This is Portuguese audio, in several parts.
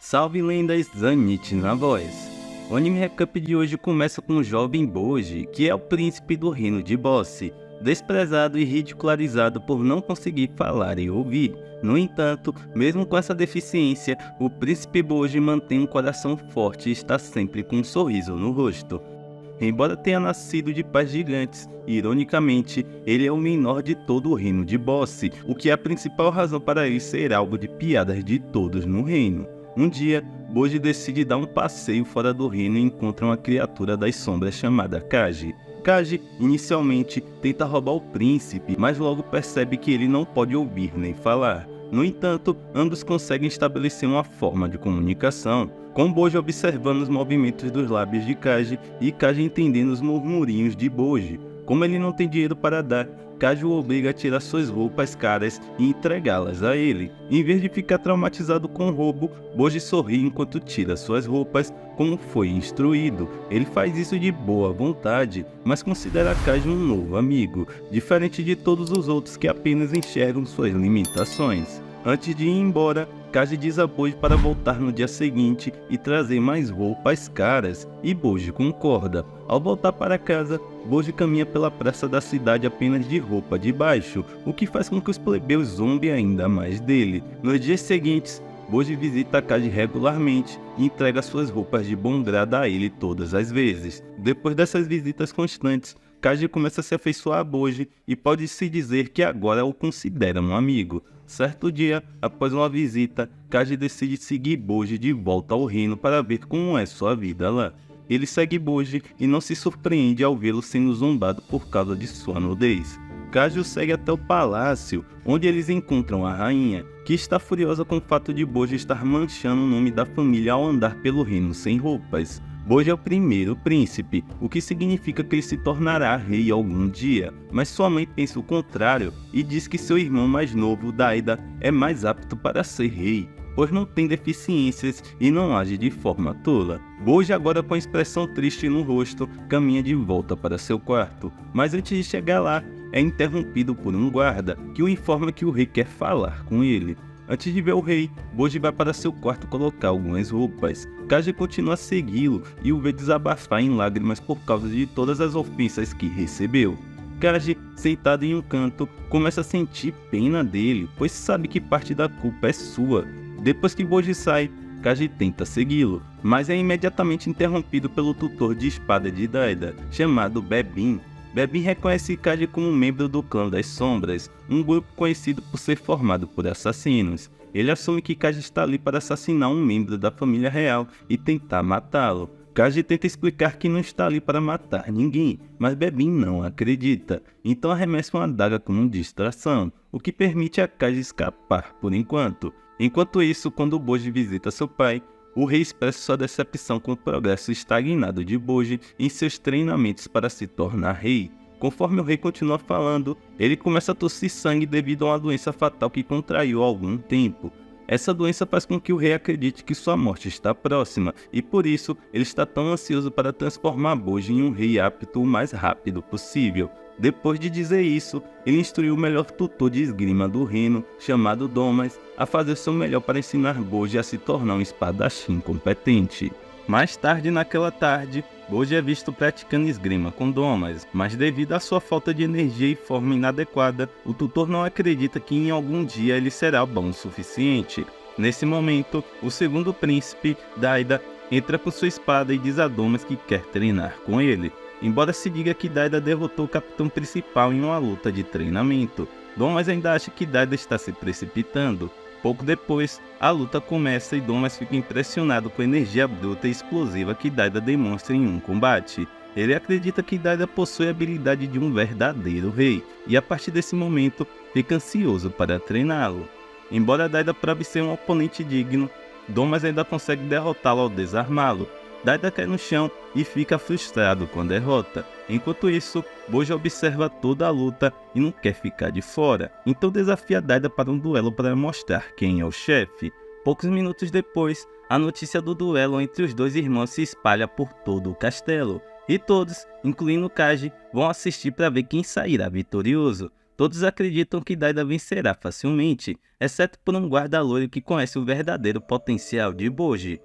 Salve lendas, Zanite na voz. O anime recap de hoje começa com o jovem Boji, que é o príncipe do reino de Bosse, desprezado e ridicularizado por não conseguir falar e ouvir. No entanto, mesmo com essa deficiência, o príncipe Boji mantém um coração forte e está sempre com um sorriso no rosto. Embora tenha nascido de pais gigantes, ironicamente, ele é o menor de todo o reino de Bosse, o que é a principal razão para ele ser alvo de piadas de todos no reino. Um dia, Boji decide dar um passeio fora do reino e encontra uma criatura das sombras chamada Kaji. Kaji, inicialmente, tenta roubar o príncipe, mas logo percebe que ele não pode ouvir nem falar. No entanto, ambos conseguem estabelecer uma forma de comunicação, com Boji observando os movimentos dos lábios de Kaji e Kaji entendendo os murmurinhos de Boji. Como ele não tem dinheiro para dar, Kaji o obriga a tirar suas roupas caras e entregá-las a ele. Em vez de ficar traumatizado com o roubo, Boji sorri enquanto tira suas roupas, como foi instruído. Ele faz isso de boa vontade, mas considera Kaji um novo amigo, diferente de todos os outros que apenas enxergam suas limitações. Antes de ir embora, Kaji diz a Boji para voltar no dia seguinte e trazer mais roupas caras, e Boji concorda. Ao voltar para casa, Boji caminha pela praça da cidade apenas de roupa de baixo, o que faz com que os plebeus zombem ainda mais dele. Nos dias seguintes, Boji visita Kaji regularmente e entrega suas roupas de bom grado a ele todas as vezes. Depois dessas visitas constantes, Kaji começa a se afeiçoar a Boji e pode-se dizer que agora o considera um amigo. Certo dia, após uma visita, Kaji decide seguir Boji de volta ao reino para ver como é sua vida lá. Ele segue Boji e não se surpreende ao vê-lo sendo zombado por causa de sua nudez. Kaji o segue até o palácio, onde eles encontram a rainha, que está furiosa com o fato de Boji estar manchando o nome da família ao andar pelo reino sem roupas. Boji é o primeiro príncipe, o que significa que ele se tornará rei algum dia, mas sua mãe pensa o contrário e diz que seu irmão mais novo, Daida, é mais apto para ser rei, pois não tem deficiências e não age de forma tola. Boji, agora com a expressão triste no rosto, caminha de volta para seu quarto, mas antes de chegar lá, é interrompido por um guarda, que o informa que o rei quer falar com ele. Antes de ver o rei, Boji vai para seu quarto colocar algumas roupas. Kaji continua a segui-lo e o vê desabafar em lágrimas por causa de todas as ofensas que recebeu. Kaji, sentado em um canto, começa a sentir pena dele, pois sabe que parte da culpa é sua. Depois que Boji sai, Kaji tenta segui-lo, mas é imediatamente interrompido pelo tutor de espada de Daida, chamado Bebin. Bebin reconhece Kaji como um membro do Clã das Sombras, um grupo conhecido por ser formado por assassinos. Ele assume que Kaji está ali para assassinar um membro da família real e tentar matá-lo. Kaji tenta explicar que não está ali para matar ninguém, mas Bebin não acredita, então arremessa uma adaga como distração, o que permite a Kaji escapar por enquanto. Enquanto isso, quando Boji visita seu pai, o rei expressa sua decepção com o progresso estagnado de Boji em seus treinamentos para se tornar rei. Conforme o rei continua falando, ele começa a tossir sangue devido a uma doença fatal que contraiu há algum tempo. Essa doença faz com que o rei acredite que sua morte está próxima, e por isso ele está tão ansioso para transformar Boji em um rei apto o mais rápido possível. Depois de dizer isso, ele instruiu o melhor tutor de esgrima do reino, chamado Domas, a fazer seu melhor para ensinar Boji a se tornar um espadachim competente. Mais tarde naquela tarde, Boji é visto praticando esgrima com Domas, mas devido à sua falta de energia e forma inadequada, o tutor não acredita que em algum dia ele será bom o suficiente. Nesse momento, o segundo príncipe, Daida, entra com sua espada e diz a Domas que quer treinar com ele. Embora se diga que Daida derrotou o capitão principal em uma luta de treinamento, Domas ainda acha que Daida está se precipitando. Pouco depois, a luta começa e Domas fica impressionado com a energia bruta e explosiva que Daida demonstra em um combate. Ele acredita que Daida possui a habilidade de um verdadeiro rei, e a partir desse momento, fica ansioso para treiná-lo. Embora Daida prove ser um oponente digno, Domas ainda consegue derrotá-lo ao desarmá-lo. Daida cai no chão e fica frustrado com a derrota. Enquanto isso, Boji observa toda a luta e não quer ficar de fora, então desafia Daida para um duelo para mostrar quem é o chefe. Poucos minutos depois, a notícia do duelo entre os dois irmãos se espalha por todo o castelo, e todos, incluindo Kaji, vão assistir para ver quem sairá vitorioso. Todos acreditam que Daida vencerá facilmente, exceto por um guarda loiro que conhece o verdadeiro potencial de Bojji.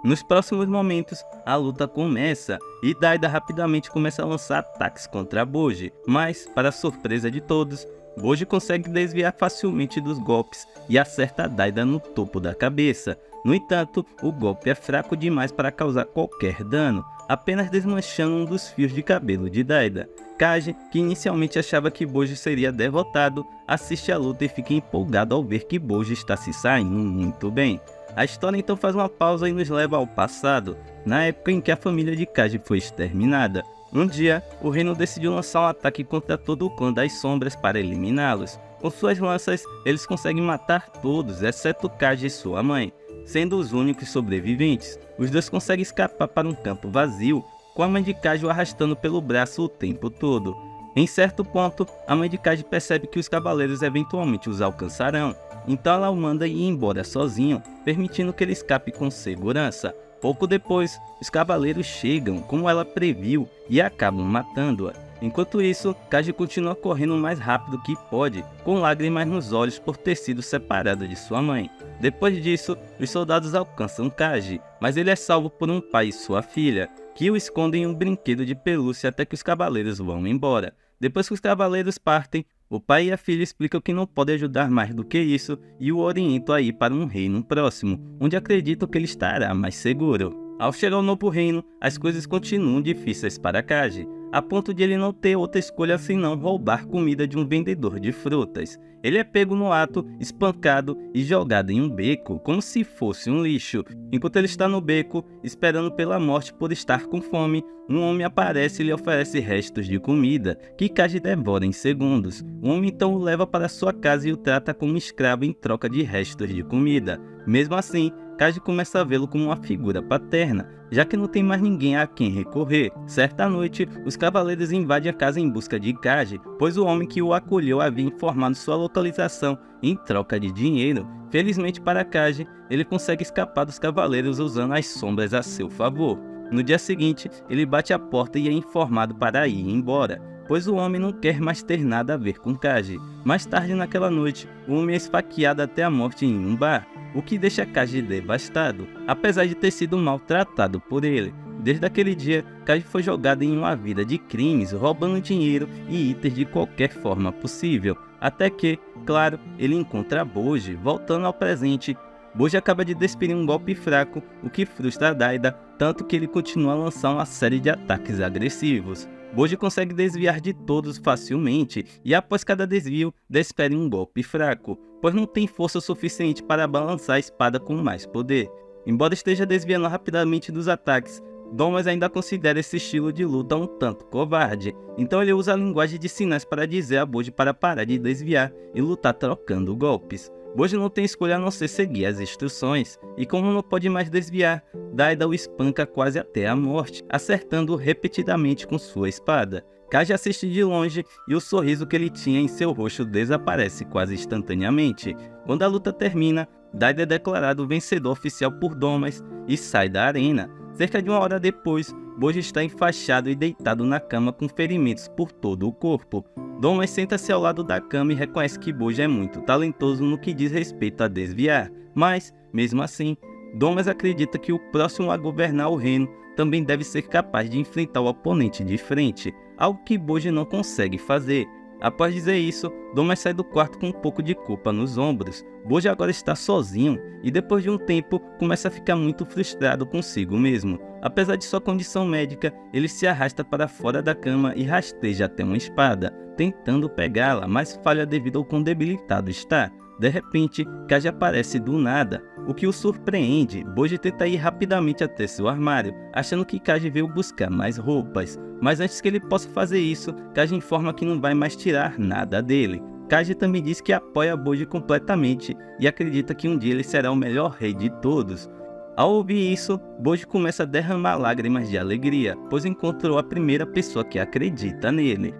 Nos próximos momentos, a luta começa e Daida rapidamente começa a lançar ataques contra Bojji, mas, para a surpresa de todos, Bojji consegue desviar facilmente dos golpes e acerta Daida no topo da cabeça. No entanto, o golpe é fraco demais para causar qualquer dano, apenas desmanchando um dos fios de cabelo de Daida. Kaji, que inicialmente achava que Bojji seria derrotado, assiste a luta e fica empolgado ao ver que Bojji está se saindo muito bem. A história então faz uma pausa e nos leva ao passado, na época em que a família de Kaji foi exterminada. Um dia, o reino decidiu lançar um ataque contra todo o clã das sombras para eliminá-los. Com suas lanças, eles conseguem matar todos, exceto Kaji e sua mãe, sendo os únicos sobreviventes. Os dois conseguem escapar para um campo vazio, com a mãe de Kaji o arrastando pelo braço o tempo todo. Em certo ponto, a mãe de Kaji percebe que os cavaleiros eventualmente os alcançarão, então ela o manda ir embora sozinho, permitindo que ele escape com segurança. Pouco depois, os cavaleiros chegam, como ela previu, e acabam matando-a. Enquanto isso, Kaji continua correndo o mais rápido que pode, com lágrimas nos olhos por ter sido separado de sua mãe. Depois disso, os soldados alcançam Kaji, mas ele é salvo por um pai e sua filha, que o escondem em um brinquedo de pelúcia até que os cavaleiros vão embora. Depois que os cavaleiros partem, o pai e a filha explicam que não podem ajudar mais do que isso e o orientam a ir para um reino próximo, onde acreditam que ele estará mais seguro. Ao chegar ao novo reino, as coisas continuam difíceis para Kaji, a ponto de ele não ter outra escolha senão roubar comida de um vendedor de frutas. Ele é pego no ato, espancado e jogado em um beco, como se fosse um lixo. Enquanto ele está no beco, esperando pela morte por estar com fome, um homem aparece e lhe oferece restos de comida, que Kaji devora em segundos. O homem então o leva para sua casa e o trata como escravo em troca de restos de comida. Mesmo assim, Kaji começa a vê-lo como uma figura paterna, já que não tem mais ninguém a quem recorrer. Certa noite, os cavaleiros invadem a casa em busca de Kaji, pois o homem que o acolheu havia informado sua localização em troca de dinheiro. Felizmente para Kaji, ele consegue escapar dos cavaleiros usando as sombras a seu favor. No dia seguinte, ele bate a porta e é informado para ir embora, pois o homem não quer mais ter nada a ver com Kaji. Mais tarde naquela noite, o homem é esfaqueado até a morte em um bar, o que deixa Kaji devastado, apesar de ter sido maltratado por ele. Desde aquele dia, Kaji foi jogado em uma vida de crimes, roubando dinheiro e itens de qualquer forma possível, até que, claro, ele encontra Bojji, voltando ao presente. Bojji acaba de desferir um golpe fraco, o que frustra Daida, tanto que ele continua a lançar uma série de ataques agressivos. Bojji consegue desviar de todos facilmente e após cada desvio, desfere um golpe fraco, pois não tem força suficiente para balançar a espada com mais poder. Embora esteja desviando rapidamente dos ataques, Domas ainda considera esse estilo de luta um tanto covarde, então ele usa a linguagem de sinais para dizer a Bojji para parar de desviar e lutar trocando golpes. Bojji não tem escolha a não ser seguir as instruções, e como não pode mais desviar, Daida o espanca quase até a morte, acertando-o repetidamente com sua espada. Kaji assiste de longe e o sorriso que ele tinha em seu rosto desaparece quase instantaneamente. Quando a luta termina, Daida é declarado vencedor oficial por Domas e sai da arena. Cerca de uma hora depois, Bojji está enfaixado e deitado na cama com ferimentos por todo o corpo. Domas senta-se ao lado da cama e reconhece que Bojji é muito talentoso no que diz respeito a desviar, mas, mesmo assim, Domas acredita que o próximo a governar o reino também deve ser capaz de enfrentar o oponente de frente, algo que Bojji não consegue fazer. Após dizer isso, Domas sai do quarto com um pouco de culpa nos ombros. Bojji agora está sozinho e depois de um tempo começa a ficar muito frustrado consigo mesmo. Apesar de sua condição médica, ele se arrasta para fora da cama e rasteja até uma espada, tentando pegá-la, mas falha devido ao quão debilitado está. De repente, Kaji aparece do nada, o que o surpreende. Bojji tenta ir rapidamente até seu armário, achando que Kaji veio buscar mais roupas. Mas antes que ele possa fazer isso, Kaji informa que não vai mais tirar nada dele. Kaji também diz que apoia Bojji completamente e acredita que um dia ele será o melhor rei de todos. Ao ouvir isso, Bojji começa a derramar lágrimas de alegria, pois encontrou a primeira pessoa que acredita nele.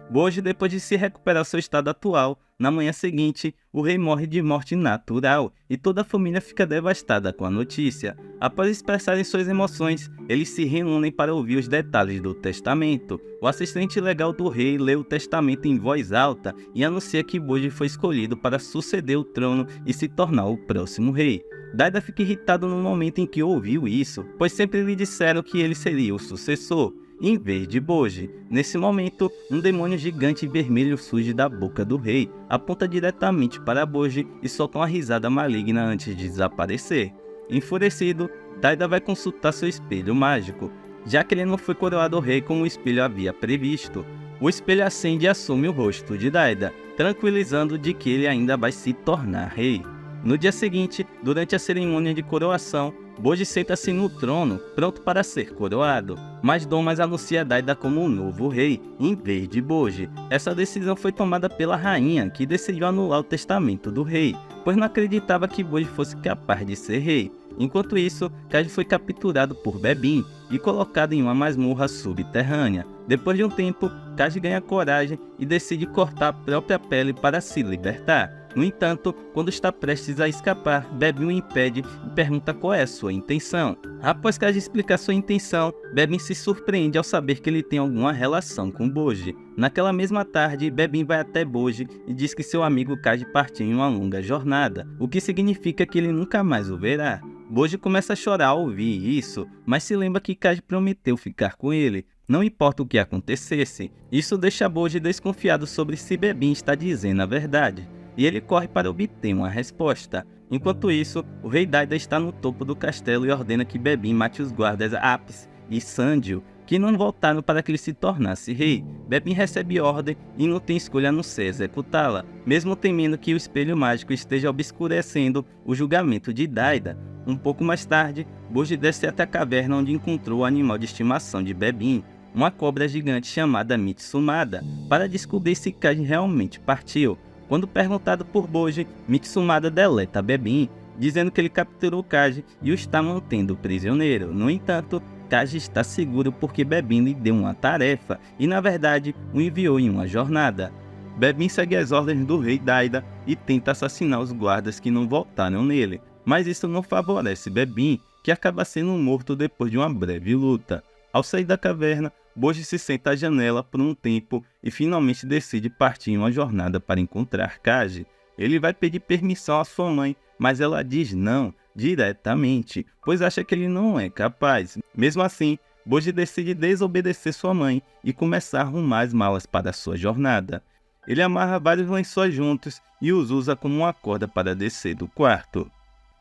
Bojji, depois de se recuperar ao seu estado atual, na manhã seguinte, o rei morre de morte natural e toda a família fica devastada com a notícia. Após expressarem suas emoções, eles se reúnem para ouvir os detalhes do testamento. O assistente legal do rei lê o testamento em voz alta e anuncia que Boji foi escolhido para suceder o trono e se tornar o próximo rei. Daida fica irritado no momento em que ouviu isso, pois sempre lhe disseram que ele seria o sucessor, em vez de Boji. Nesse momento, um demônio gigante vermelho surge da boca do rei, aponta diretamente para Boji e solta uma risada maligna antes de desaparecer. Enfurecido, Daida vai consultar seu espelho mágico, já que ele não foi coroado rei como o espelho havia previsto. O espelho acende e assume o rosto de Daida, tranquilizando de que ele ainda vai se tornar rei. No dia seguinte, durante a cerimônia de coroação, Boji senta-se no trono, pronto para ser coroado, mas Domas anuncia Daida como o novo rei, em vez de Boji. Essa decisão foi tomada pela rainha, que decidiu anular o testamento do rei, pois não acreditava que Boji fosse capaz de ser rei. Enquanto isso, Kaji foi capturado por Bebin e colocado em uma masmorra subterrânea. Depois de um tempo, Kaji ganha coragem e decide cortar a própria pele para se libertar. No entanto, quando está prestes a escapar, Bebin o impede e pergunta qual é a sua intenção. Após Kaji explicar sua intenção, Bebin se surpreende ao saber que ele tem alguma relação com Boji. Naquela mesma tarde, Bebin vai até Boji e diz que seu amigo Kaji partiu em uma longa jornada, o que significa que ele nunca mais o verá. Boji começa a chorar ao ouvir isso, mas se lembra que Kaji prometeu ficar com ele, não importa o que acontecesse. Isso deixa Boji desconfiado sobre se Bebin está dizendo a verdade, e ele corre para obter uma resposta. Enquanto isso, o rei Daida está no topo do castelo e ordena que Bebin mate os guardas Apis e Sandio, que não voltaram para que ele se tornasse rei. Bebin recebe ordem e não tem escolha a não ser executá-la, mesmo temendo que o espelho mágico esteja obscurecendo o julgamento de Daida. Um pouco mais tarde, Boji desce até a caverna onde encontrou o animal de estimação de Bebin, uma cobra gigante chamada Mitsumada, para descobrir se Kaji realmente partiu. Quando perguntado por Boji, Mitsumada deleta Bebin, dizendo que ele capturou Kaji e o está mantendo prisioneiro. No entanto, Kaji está seguro porque Bebin lhe deu uma tarefa e, na verdade, o enviou em uma jornada. Bebin segue as ordens do rei Daida e tenta assassinar os guardas que não votaram nele, mas isso não favorece Bebin, que acaba sendo morto depois de uma breve luta. Ao sair da caverna, Boji se senta à janela por um tempo e finalmente decide partir em uma jornada para encontrar Kaji. Ele vai pedir permissão à sua mãe, mas ela diz não, diretamente, pois acha que ele não é capaz. Mesmo assim, Boji decide desobedecer sua mãe e começar a arrumar as malas para sua jornada. Ele amarra vários lençóis juntos e os usa como uma corda para descer do quarto.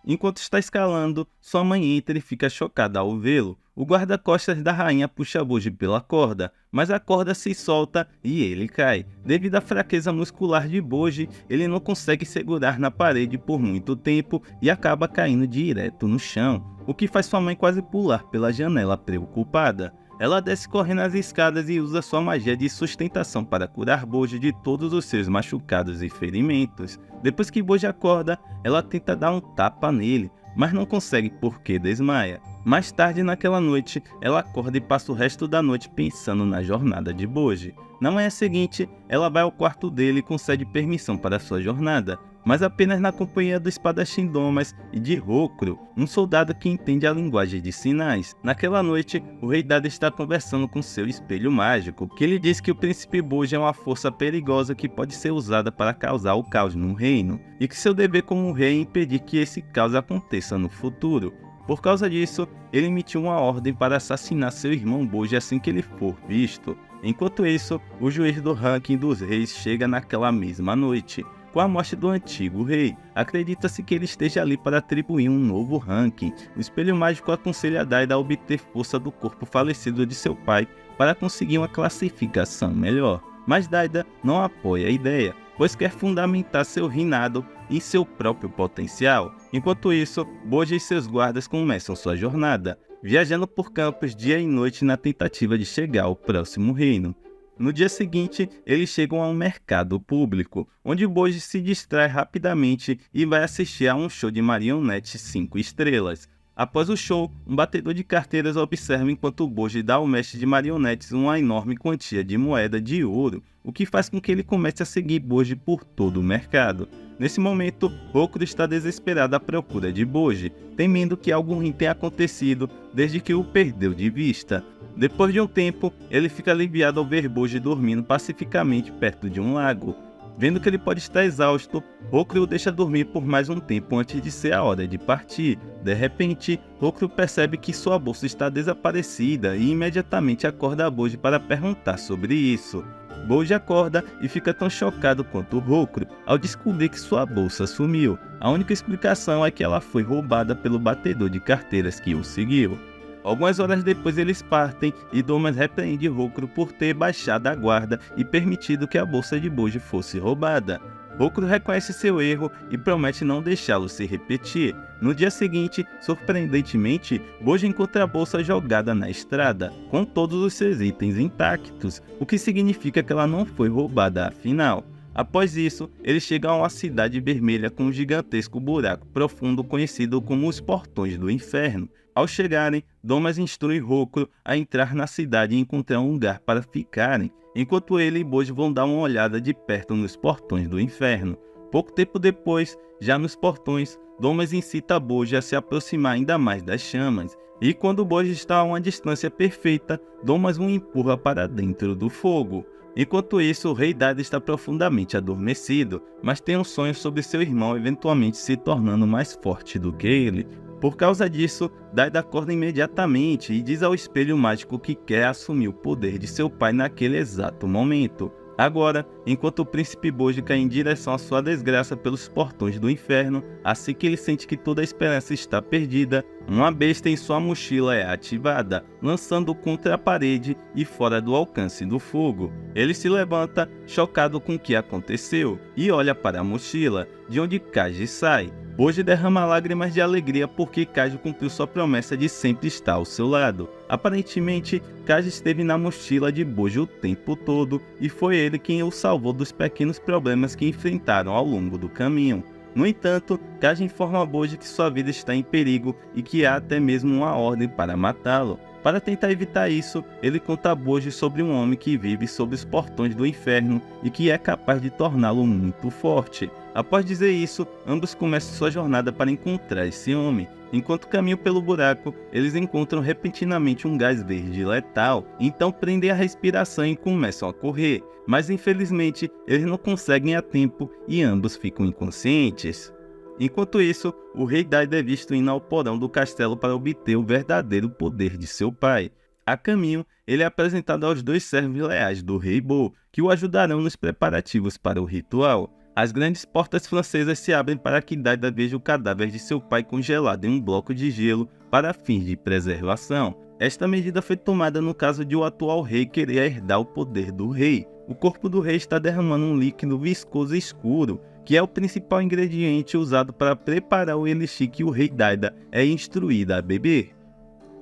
Enquanto está escalando, sua mãe entra e fica chocada ao vê-lo. O guarda-costas da rainha puxa Boji pela corda, mas a corda se solta e ele cai. Devido à fraqueza muscular de Boji, ele não consegue segurar na parede por muito tempo e acaba caindo direto no chão, o que faz sua mãe quase pular pela janela preocupada. Ela desce correndo as escadas e usa sua magia de sustentação para curar Boji de todos os seus machucados e ferimentos. Depois que Boji acorda, ela tenta dar um tapa nele, mas não consegue porque desmaia. Mais tarde naquela noite, ela acorda e passa o resto da noite pensando na jornada de Boji. Na manhã seguinte, ela vai ao quarto dele e concede permissão para sua jornada, mas apenas na companhia do espadachim Domas e de Rokuro, um soldado que entende a linguagem de sinais. Naquela noite, o rei Dada está conversando com seu espelho mágico, que lhe diz que o príncipe Boji é uma força perigosa que pode ser usada para causar o caos no reino, e que seu dever como rei é impedir que esse caos aconteça no futuro. Por causa disso, ele emitiu uma ordem para assassinar seu irmão Boji assim que ele for visto. Enquanto isso, o juiz do ranking dos reis chega naquela mesma noite. Com a morte do antigo rei, acredita-se que ele esteja ali para atribuir um novo ranking. O espelho mágico aconselha Daida a obter força do corpo falecido de seu pai para conseguir uma classificação melhor. Mas Daida não apoia a ideia, pois quer fundamentar seu reinado em seu próprio potencial. Enquanto isso, Boji e seus guardas começam sua jornada, viajando por campos dia e noite na tentativa de chegar ao próximo reino. No dia seguinte, eles chegam a um mercado público, onde Boji se distrai rapidamente e vai assistir a um show de marionetes 5 estrelas. Após o show, um batedor de carteiras observa enquanto Boji dá ao mestre de marionetes uma enorme quantia de moeda de ouro, o que faz com que ele comece a seguir Boji por todo o mercado. Nesse momento, Hokuro está desesperado à procura de Boji, temendo que algo ruim tenha acontecido desde que o perdeu de vista. Depois de um tempo, ele fica aliviado ao ver Boji dormindo pacificamente perto de um lago. Vendo que ele pode estar exausto, Hokuro o deixa dormir por mais um tempo antes de ser a hora de partir. De repente, Hokuro percebe que sua bolsa está desaparecida e imediatamente acorda a Boji para perguntar sobre isso. Boji acorda e fica tão chocado quanto Hokuro ao descobrir que sua bolsa sumiu. A única explicação é que ela foi roubada pelo batedor de carteiras que o seguiu. Algumas horas depois eles partem e Domas repreende Hokuro por ter baixado a guarda e permitido que a bolsa de Boji fosse roubada. Hokuro reconhece seu erro e promete não deixá-lo se repetir. No dia seguinte, surpreendentemente, Boji encontra a bolsa jogada na estrada, com todos os seus itens intactos, o que significa que ela não foi roubada afinal. Após isso, eles chegam a uma cidade vermelha com um gigantesco buraco profundo conhecido como os Portões do Inferno. Ao chegarem, Domas instrui Hokuro a entrar na cidade e encontrar um lugar para ficarem, enquanto ele e Boji vão dar uma olhada de perto nos Portões do Inferno. Pouco tempo depois, já nos portões, Domas incita Boji a se aproximar ainda mais das chamas, e quando Boji está a uma distância perfeita, Domas o empurra para dentro do fogo. Enquanto isso, o rei Dada está profundamente adormecido, mas tem um sonho sobre seu irmão eventualmente se tornando mais forte do que ele. Por causa disso, Dada acorda imediatamente e diz ao espelho mágico que quer assumir o poder de seu pai naquele exato momento. Agora, enquanto o príncipe Boji cai em direção à sua desgraça pelos portões do inferno, assim que ele sente que toda a esperança está perdida, uma besta em sua mochila é ativada, lançando-o contra a parede e fora do alcance do fogo. Ele se levanta, chocado com o que aconteceu, e olha para a mochila, de onde Kaji sai. Boji derrama lágrimas de alegria porque Kaji cumpriu sua promessa de sempre estar ao seu lado. Aparentemente, Kaji esteve na mochila de Boji o tempo todo e foi ele quem o salvou dos pequenos problemas que enfrentaram ao longo do caminho. No entanto, Kaji informa a Boji que sua vida está em perigo e que há até mesmo uma ordem para matá-lo. Para tentar evitar isso, ele conta a Boji sobre um homem que vive sob os portões do inferno e que é capaz de torná-lo muito forte. Após dizer isso, ambos começam sua jornada para encontrar esse homem. Enquanto caminham pelo buraco, eles encontram repentinamente um gás verde letal, então prendem a respiração e começam a correr. Mas infelizmente, eles não conseguem a tempo e ambos ficam inconscientes. Enquanto isso, o rei Dada é visto indo ao porão do castelo para obter o verdadeiro poder de seu pai. A caminho, ele é apresentado aos dois servos leais do rei Bo, que o ajudarão nos preparativos para o ritual. As grandes portas francesas se abrem para que Dada veja o cadáver de seu pai congelado em um bloco de gelo para fins de preservação. Esta medida foi tomada no caso de o atual rei querer herdar o poder do rei. O corpo do rei está derramando um líquido viscoso escuro, que é o principal ingrediente usado para preparar o elixir que o rei Dada é instruído a beber.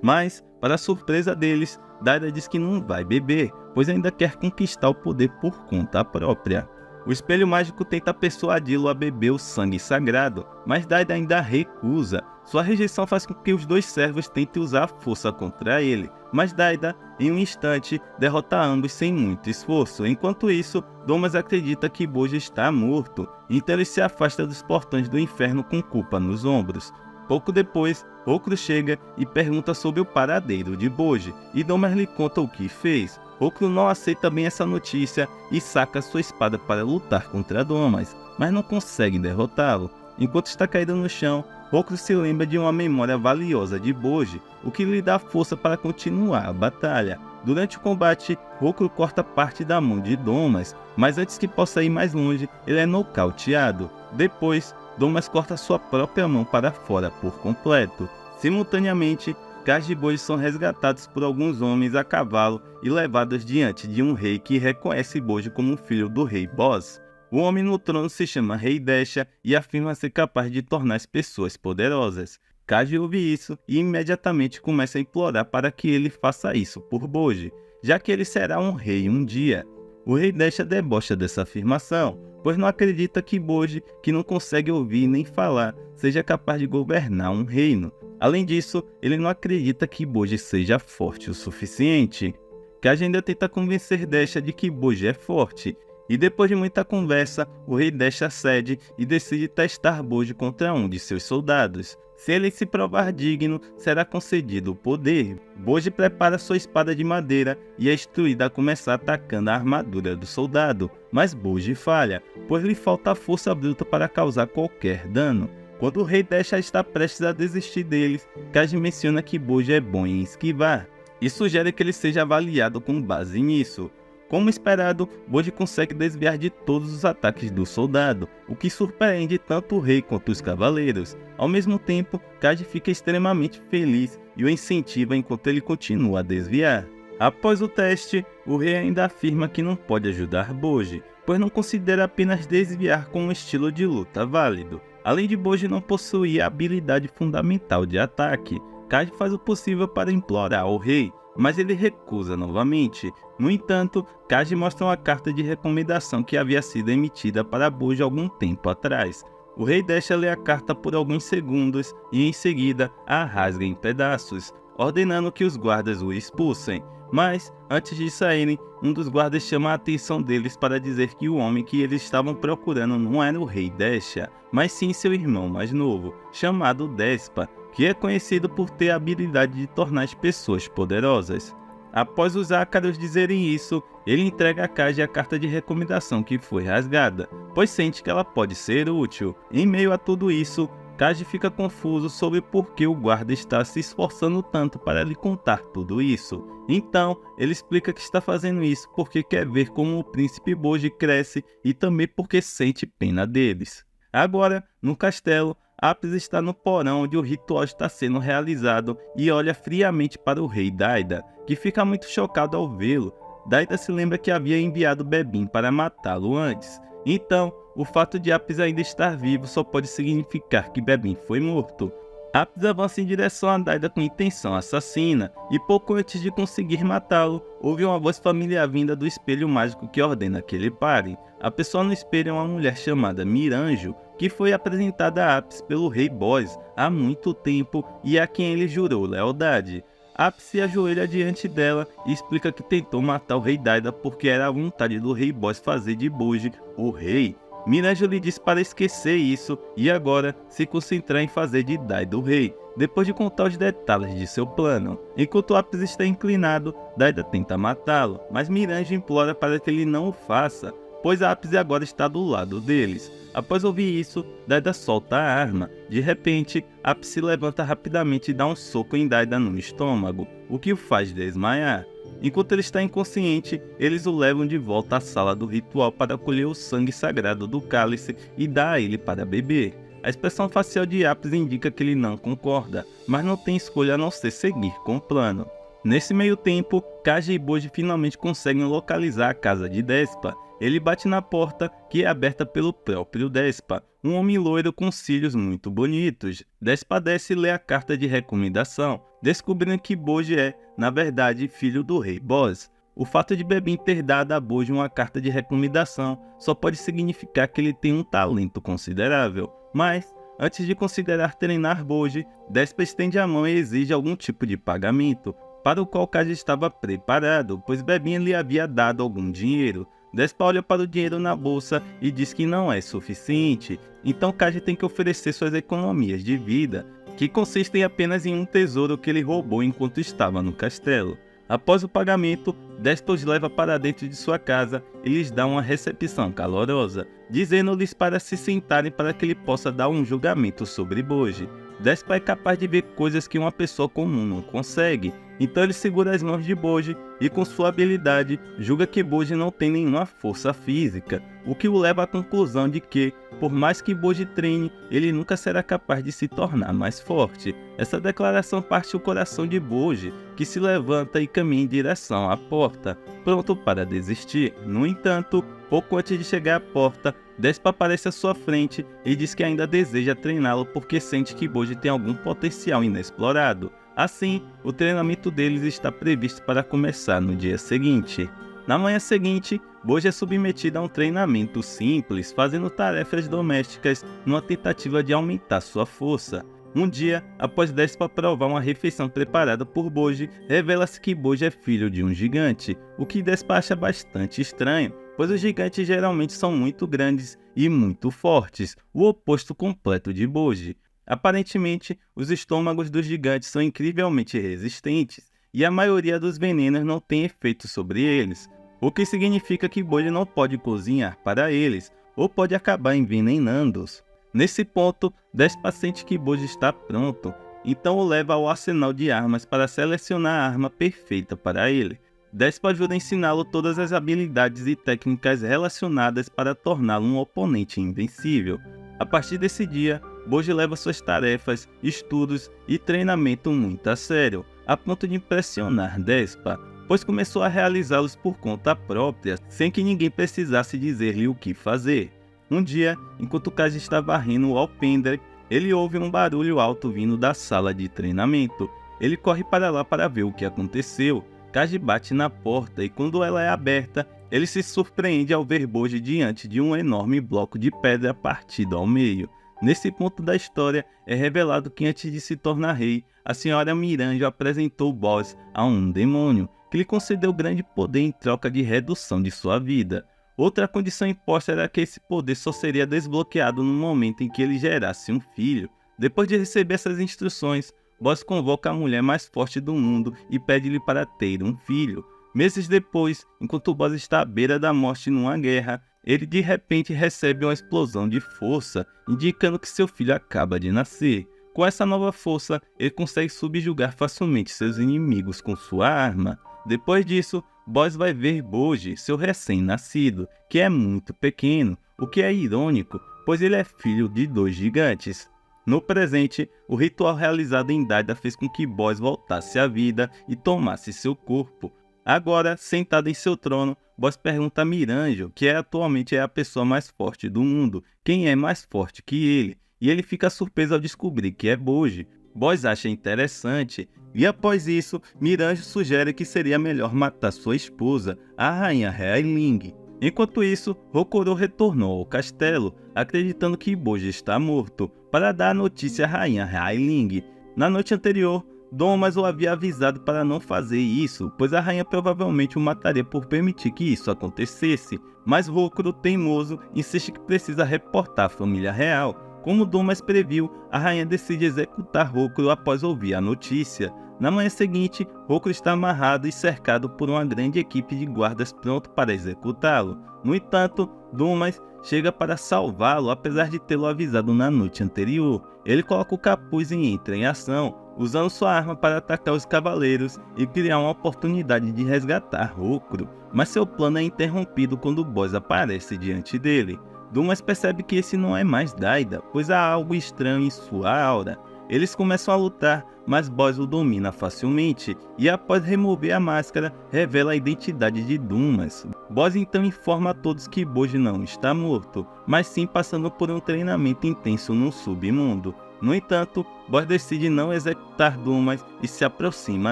Mas, para a surpresa deles, Dada diz que não vai beber, pois ainda quer conquistar o poder por conta própria. O espelho mágico tenta persuadi-lo a beber o sangue sagrado, mas Dada ainda recusa. Sua rejeição faz com que os dois servos tentem usar a força contra ele, mas Dada, em um instante, derrota ambos sem muito esforço. Enquanto isso, Domas acredita que Boji está morto, então ele se afasta dos portões do inferno com culpa nos ombros. Pouco depois, Hokuro chega e pergunta sobre o paradeiro de Boji, e Domas lhe conta o que fez. Hokuro não aceita bem essa notícia e saca sua espada para lutar contra Domas, mas não consegue derrotá-lo. Enquanto está caído no chão, Hokuro se lembra de uma memória valiosa de Boji, o que lhe dá força para continuar a batalha. Durante o combate, Hokuro corta parte da mão de Domas, mas antes que possa ir mais longe, ele é nocauteado. Depois, Domas corta sua própria mão para fora por completo. Simultaneamente, Kaji e Boji são resgatados por alguns homens a cavalo e levados diante de um rei que reconhece Boji como um filho do rei Boss. O homem no trono se chama Rei Desha e afirma ser capaz de tornar as pessoas poderosas. Kaji ouve isso e imediatamente começa a implorar para que ele faça isso por Boji, já que ele será um rei um dia. O rei Desha debocha dessa afirmação, pois não acredita que Boji, que não consegue ouvir nem falar, seja capaz de governar um reino. Além disso, ele não acredita que Boji seja forte o suficiente. Kaji ainda tenta convencer Desha de que Boji é forte, e depois de muita conversa, o rei Desha cede e decide testar Boji contra um de seus soldados. Se ele se provar digno, será concedido o poder. Boji prepara sua espada de madeira e é instruído a começar atacando a armadura do soldado, mas Boji falha, pois lhe falta a força bruta para causar qualquer dano. Quando o rei Desha está prestes a desistir deles, Kaji menciona que Boji é bom em esquivar e sugere que ele seja avaliado com base nisso. Como esperado, Boji consegue desviar de todos os ataques do soldado, o que surpreende tanto o rei quanto os cavaleiros. Ao mesmo tempo, Kaji fica extremamente feliz e o incentiva enquanto ele continua a desviar. Após o teste, o rei ainda afirma que não pode ajudar Boji, pois não considera apenas desviar como um estilo de luta válido. Além de Boji não possuir a habilidade fundamental de ataque, Kaji faz o possível para implorar ao rei, mas ele recusa novamente. No entanto, Kaji mostra uma carta de recomendação que havia sido emitida para Boji algum tempo atrás. O rei deixa ler a carta por alguns segundos e em seguida a rasga em pedaços, ordenando que os guardas o expulsem. Mas, antes de saírem, um dos guardas chama a atenção deles para dizer que o homem que eles estavam procurando não era o rei Desha, mas sim seu irmão mais novo, chamado Despa, que é conhecido por ter a habilidade de tornar as pessoas poderosas. Após os ácaros dizerem isso, ele entrega a Kaji a carta de recomendação que foi rasgada, pois sente que ela pode ser útil. Em meio a tudo isso, Kaji fica confuso sobre por que o guarda está se esforçando tanto para lhe contar tudo isso. Então, ele explica que está fazendo isso porque quer ver como o príncipe Boji cresce e também porque sente pena deles. Agora, no castelo, Apis está no porão onde o ritual está sendo realizado e olha friamente para o rei Daida, que fica muito chocado ao vê-lo. Daida se lembra que havia enviado Bebin para matá-lo antes. Então, o fato de Apis ainda estar vivo só pode significar que Bebin foi morto. Apis avança em direção a Daida com intenção assassina, e pouco antes de conseguir matá-lo, ouve uma voz familiar vinda do espelho mágico que ordena que ele pare. A pessoa no espelho é uma mulher chamada Miranjo, que foi apresentada a Apis pelo rei Bos há muito tempo e a quem ele jurou lealdade. Apis se ajoelha diante dela e explica que tentou matar o rei Daida porque era a vontade do rei Bos fazer de Boji o rei. Miranjo lhe diz para esquecer isso e agora se concentrar em fazer de Daida o rei, depois de contar os detalhes de seu plano. Enquanto Apis está inclinado, Daida tenta matá-lo, mas Miranjo implora para que ele não o faça, pois Apis agora está do lado deles. Após ouvir isso, Daida solta a arma. De repente, Apis se levanta rapidamente e dá um soco em Daida no estômago, o que o faz desmaiar. Enquanto ele está inconsciente, eles o levam de volta à sala do ritual para colher o sangue sagrado do cálice e dar a ele para beber. A expressão facial de Apis indica que ele não concorda, mas não tem escolha a não ser seguir com o plano. Nesse meio tempo, Kaji e Boji finalmente conseguem localizar a casa de Despa. Ele bate na porta, que é aberta pelo próprio Despa, um homem loiro com cílios muito bonitos. Despa desce e lê a carta de recomendação, descobrindo que Boji é, na verdade, filho do rei Bos. O fato de Bebin ter dado a Boji uma carta de recomendação só pode significar que ele tem um talento considerável. Mas, antes de considerar treinar Boji, Despa estende a mão e exige algum tipo de pagamento, para o qual Kaji estava preparado, pois Bebin lhe havia dado algum dinheiro. Despa olha para o dinheiro na bolsa e diz que não é suficiente, então Kaji tem que oferecer suas economias de vida, que consistem apenas em um tesouro que ele roubou enquanto estava no castelo. Após o pagamento, Despa os leva para dentro de sua casa e lhes dá uma recepção calorosa, dizendo-lhes para se sentarem para que ele possa dar um julgamento sobre Boji. Despa é capaz de ver coisas que uma pessoa comum não consegue, então ele segura as mãos de Boji e com sua habilidade julga que Boji não tem nenhuma força física, o que o leva à conclusão de que, por mais que Boji treine, ele nunca será capaz de se tornar mais forte. Essa declaração parte o coração de Boji, que se levanta e caminha em direção à porta, pronto para desistir. No entanto, pouco antes de chegar à porta, Despa aparece à sua frente e diz que ainda deseja treiná-lo porque sente que Boji tem algum potencial inexplorado. Assim, o treinamento deles está previsto para começar no dia seguinte. Na manhã seguinte, Boji é submetido a um treinamento simples, fazendo tarefas domésticas numa tentativa de aumentar sua força. Um dia, após Despa provar uma refeição preparada por Bojji, revela-se que Bojji é filho de um gigante, o que Despa acha bastante estranho, pois os gigantes geralmente são muito grandes e muito fortes, o oposto completo de Bojji. Aparentemente, os estômagos dos gigantes são incrivelmente resistentes, e a maioria dos venenos não tem efeito sobre eles, o que significa que Bojji não pode cozinhar para eles, ou pode acabar envenenando-os. Nesse ponto, Despa sente que Bojji está pronto, então o leva ao arsenal de armas para selecionar a arma perfeita para ele. Despa ajuda a ensiná-lo todas as habilidades e técnicas relacionadas para torná-lo um oponente invencível. A partir desse dia, Bojji leva suas tarefas, estudos e treinamento muito a sério, a ponto de impressionar Despa, pois começou a realizá-los por conta própria, sem que ninguém precisasse dizer-lhe o que fazer. Um dia, enquanto Kaji está varrendo o alpendre, ele ouve um barulho alto vindo da sala de treinamento. Ele corre para lá para ver o que aconteceu. Kaji bate na porta e quando ela é aberta, ele se surpreende ao ver Bojji diante de um enorme bloco de pedra partido ao meio. Nesse ponto da história, é revelado que antes de se tornar rei, a senhora Miranjo apresentou o boss a um demônio, que lhe concedeu grande poder em troca de redução de sua vida. Outra condição imposta era que esse poder só seria desbloqueado no momento em que ele gerasse um filho. Depois de receber essas instruções, Boss convoca a mulher mais forte do mundo e pede-lhe para ter um filho. Meses depois, enquanto Boss está à beira da morte numa guerra, ele de repente recebe uma explosão de força, indicando que seu filho acaba de nascer. Com essa nova força, ele consegue subjugar facilmente seus inimigos com sua arma. Depois disso, Boss vai ver Bojji, seu recém-nascido, que é muito pequeno, o que é irônico, pois ele é filho de 2 gigantes. No presente, o ritual realizado em Daida fez com que Boss voltasse à vida e tomasse seu corpo. Agora, sentado em seu trono, Boss pergunta a Miranjo, que atualmente é a pessoa mais forte do mundo, quem é mais forte que ele, e ele fica surpreso ao descobrir que é Bojji. Boss acha interessante, e após isso, Miranjo sugere que seria melhor matar sua esposa, a rainha Heiling. Enquanto isso, Hokuro retornou ao castelo, acreditando que Bojji está morto, para dar a notícia à rainha Heiling. Na noite anterior, Domas o havia avisado para não fazer isso, pois a rainha provavelmente o mataria por permitir que isso acontecesse, mas Hokuro, teimoso, insiste que precisa reportar a família real. Como Domas previu, a rainha decide executar Hokuro após ouvir a notícia. Na manhã seguinte, Hokuro está amarrado e cercado por uma grande equipe de guardas pronto para executá-lo. No entanto, Domas chega para salvá-lo apesar de tê-lo avisado na noite anterior. Ele coloca o capuz e entra em ação, usando sua arma para atacar os cavaleiros e criar uma oportunidade de resgatar Hokuro, mas seu plano é interrompido quando o boss aparece diante dele. Domas percebe que esse não é mais Daida, pois há algo estranho em sua aura. Eles começam a lutar, mas Boss o domina facilmente, e após remover a máscara, revela a identidade de Domas. Boss então informa a todos que Bojji não está morto, mas sim passando por um treinamento intenso no submundo. No entanto, Boss decide não executar Domas e se aproxima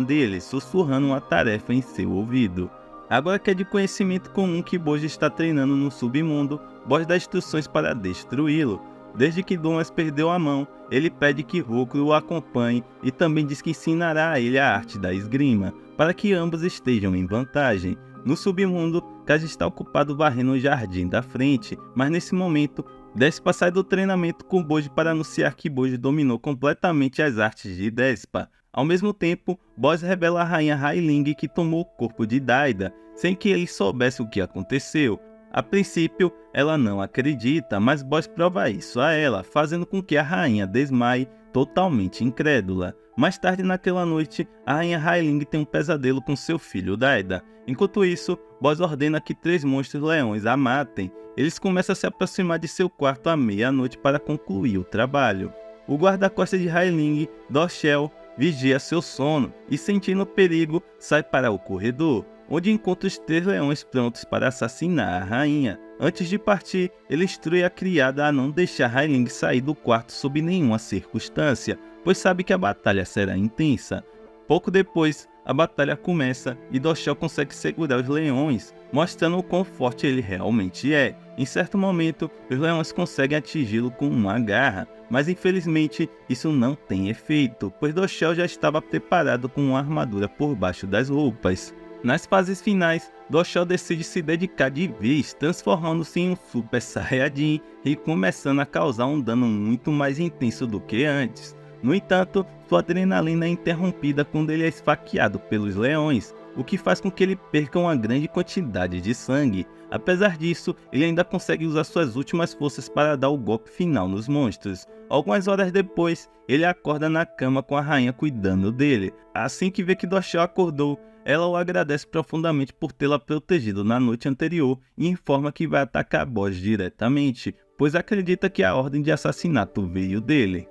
dele, sussurrando uma tarefa em seu ouvido. Agora que é de conhecimento comum que Bojji está treinando no submundo, Boss dá instruções para destruí-lo. Desde que Domas perdeu a mão, ele pede que Hokuro o acompanhe e também diz que ensinará a ele a arte da esgrima, para que ambos estejam em vantagem. No submundo, Kaji está ocupado varrendo o jardim da frente, mas nesse momento, Despa sai do treinamento com Bojji para anunciar que Bojji dominou completamente as artes de Despa. Ao mesmo tempo, Boss revela à rainha Heiling que tomou o corpo de Daida, sem que ele soubesse o que aconteceu. A princípio, ela não acredita, mas Boss prova isso a ela, fazendo com que a rainha desmaie, totalmente incrédula. Mais tarde naquela noite, a rainha Heiling tem um pesadelo com seu filho Daida. Enquanto isso, Boss ordena que 3 monstros leões a matem. Eles começam a se aproximar de seu quarto à meia-noite para concluir o trabalho. O guarda-costas de Heiling, Dorshel, vigia seu sono e, sentindo perigo, sai para o corredor, onde encontra os 3 leões prontos para assassinar a rainha. Antes de partir, ele instrui a criada a não deixar Heiling sair do quarto sob nenhuma circunstância, pois sabe que a batalha será intensa. Pouco depois, a batalha começa e Doshel consegue segurar os leões, mostrando o quão forte ele realmente é. Em certo momento, os leões conseguem atingi-lo com uma garra, mas infelizmente isso não tem efeito, pois Doshel já estava preparado com uma armadura por baixo das roupas. Nas fases finais, Doshel decide se dedicar de vez, transformando-se em um Super Saiyajin e começando a causar um dano muito mais intenso do que antes. No entanto, sua adrenalina é interrompida quando ele é esfaqueado pelos leões, o que faz com que ele perca uma grande quantidade de sangue. Apesar disso, ele ainda consegue usar suas últimas forças para dar o golpe final nos monstros. Algumas horas depois, ele acorda na cama com a rainha cuidando dele. Assim que vê que Doshel acordou, ela o agradece profundamente por tê-la protegido na noite anterior e informa que vai atacar Boss diretamente, pois acredita que a ordem de assassinato veio dele.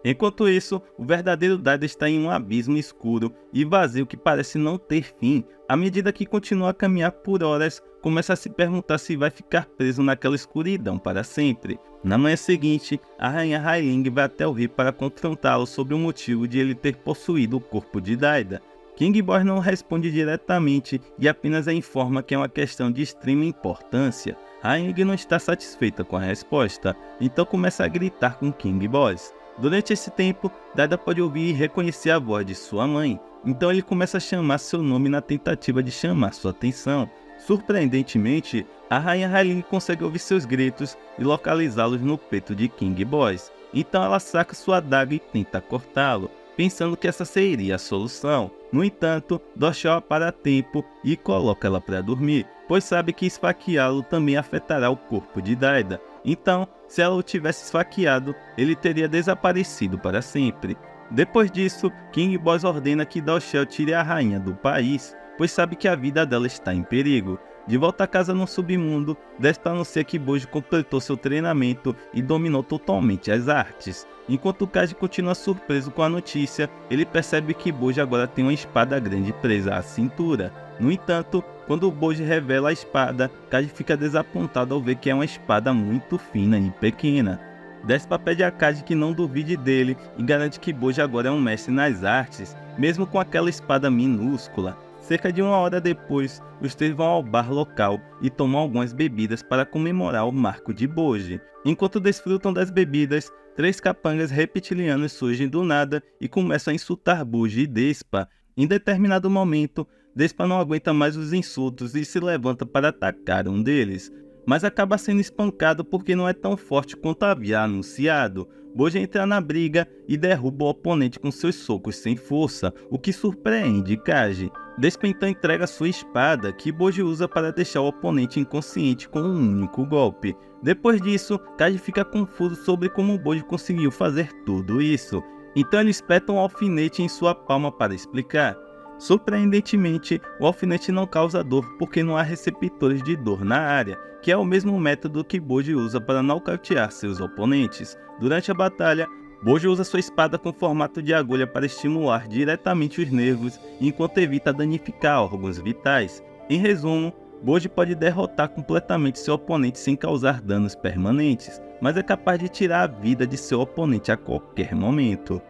Enquanto isso, o verdadeiro Daido está em um abismo escuro e vazio que parece não ter fim. À medida que continua a caminhar por horas, começa a se perguntar se vai ficar preso naquela escuridão para sempre. Na manhã seguinte, a rainha Hyling vai até o rio para confrontá-lo sobre o motivo de ele ter possuído o corpo de Daida. King Boss não responde diretamente e apenas a informa que é uma questão de extrema importância. Hyling não está satisfeita com a resposta, então começa a gritar com King Boss. Durante esse tempo, Daida pode ouvir e reconhecer a voz de sua mãe, então ele começa a chamar seu nome na tentativa de chamar sua atenção. Surpreendentemente, a rainha Hyling consegue ouvir seus gritos e localizá-los no peito de King Boss, então ela saca sua adaga e tenta cortá-lo, pensando que essa seria a solução. No entanto, Doshel para a tempo e coloca ela para dormir, pois sabe que esfaqueá-lo também afetará o corpo de Daida. Então, se ela o tivesse esfaqueado, ele teria desaparecido para sempre. Depois disso, King Boss ordena que Doshel tire a rainha do país, pois sabe que a vida dela está em perigo. De volta a casa no submundo, Despa anuncia que Boji completou seu treinamento e dominou totalmente as artes. Enquanto Kaji continua surpreso com a notícia, ele percebe que Boji agora tem uma espada grande presa à cintura. No entanto, quando Boji revela a espada, Kaji fica desapontado ao ver que é uma espada muito fina e pequena. Despa pede a Kaji que não duvide dele e garante que Boji agora é um mestre nas artes, mesmo com aquela espada minúscula. Cerca de uma hora depois, os três vão ao bar local e tomam algumas bebidas para comemorar o marco de Boji. Enquanto desfrutam das bebidas, três capangas reptilianos surgem do nada e começam a insultar Boji e Despa. Em determinado momento, Despa não aguenta mais os insultos e se levanta para atacar um deles, mas acaba sendo espancado porque não é tão forte quanto havia anunciado. Boji entra na briga e derruba o oponente com seus socos sem força, o que surpreende Kaji. Despa então entrega sua espada, que Boji usa para deixar o oponente inconsciente com um único golpe. Depois disso, Kaji fica confuso sobre como Boji conseguiu fazer tudo isso. Então ele espeta um alfinete em sua palma para explicar. Surpreendentemente, o alfinete não causa dor porque não há receptores de dor na área, que é o mesmo método que Boji usa para nocautear seus oponentes. Durante a batalha, Boji usa sua espada com formato de agulha para estimular diretamente os nervos, enquanto evita danificar órgãos vitais. Em resumo, Boji pode derrotar completamente seu oponente sem causar danos permanentes, mas é capaz de tirar a vida de seu oponente a qualquer momento.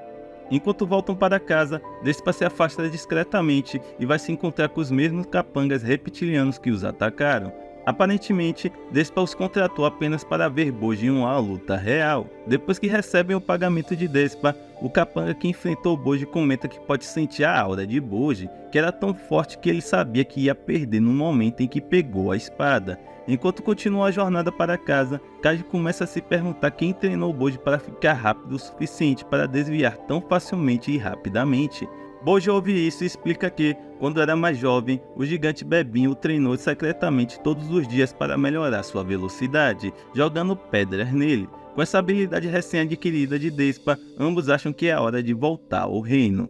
Enquanto voltam para casa, Despa se afasta discretamente e vai se encontrar com os mesmos capangas reptilianos que os atacaram. Aparentemente, Despa os contratou apenas para ver Boji em uma luta real. Depois que recebem o pagamento de Despa, o capanga que enfrentou Boji comenta que pode sentir a aura de Boji, que era tão forte que ele sabia que ia perder no momento em que pegou a espada. Enquanto continua a jornada para casa, Kaji começa a se perguntar quem treinou Boji para ficar rápido o suficiente para desviar tão facilmente e rapidamente. Boji ouve isso e explica que, quando era mais jovem, o gigante Bebinho o treinou secretamente todos os dias para melhorar sua velocidade, jogando pedras nele. Com essa habilidade recém-adquirida de Despa, ambos acham que é hora de voltar ao reino.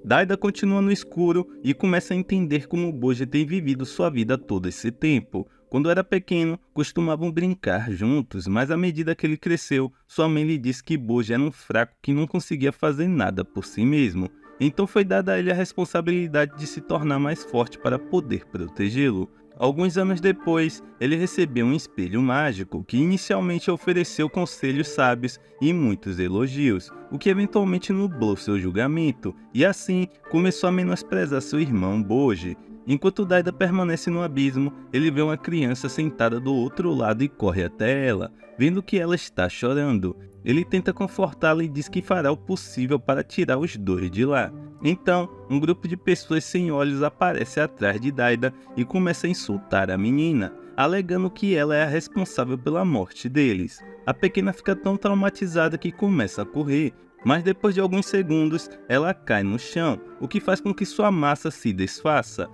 Daida continua no escuro e começa a entender como Boji tem vivido sua vida todo esse tempo. Quando era pequeno, costumavam brincar juntos, mas à medida que ele cresceu, sua mãe lhe disse que Boji era um fraco que não conseguia fazer nada por si mesmo. Então foi dada a ele a responsabilidade de se tornar mais forte para poder protegê-lo. Alguns anos depois, ele recebeu um espelho mágico que inicialmente ofereceu conselhos sábios e muitos elogios, o que eventualmente nublou seu julgamento, e assim começou a menosprezar seu irmão Boji. Enquanto Daida permanece no abismo, ele vê uma criança sentada do outro lado e corre até ela, vendo que ela está chorando. Ele tenta confortá-la e diz que fará o possível para tirar os dois de lá. Então, um grupo de pessoas sem olhos aparece atrás de Daida e começa a insultar a menina, alegando que ela é a responsável pela morte deles. A pequena fica tão traumatizada que começa a correr, mas depois de alguns segundos, ela cai no chão, o que faz com que sua massa se desfaça.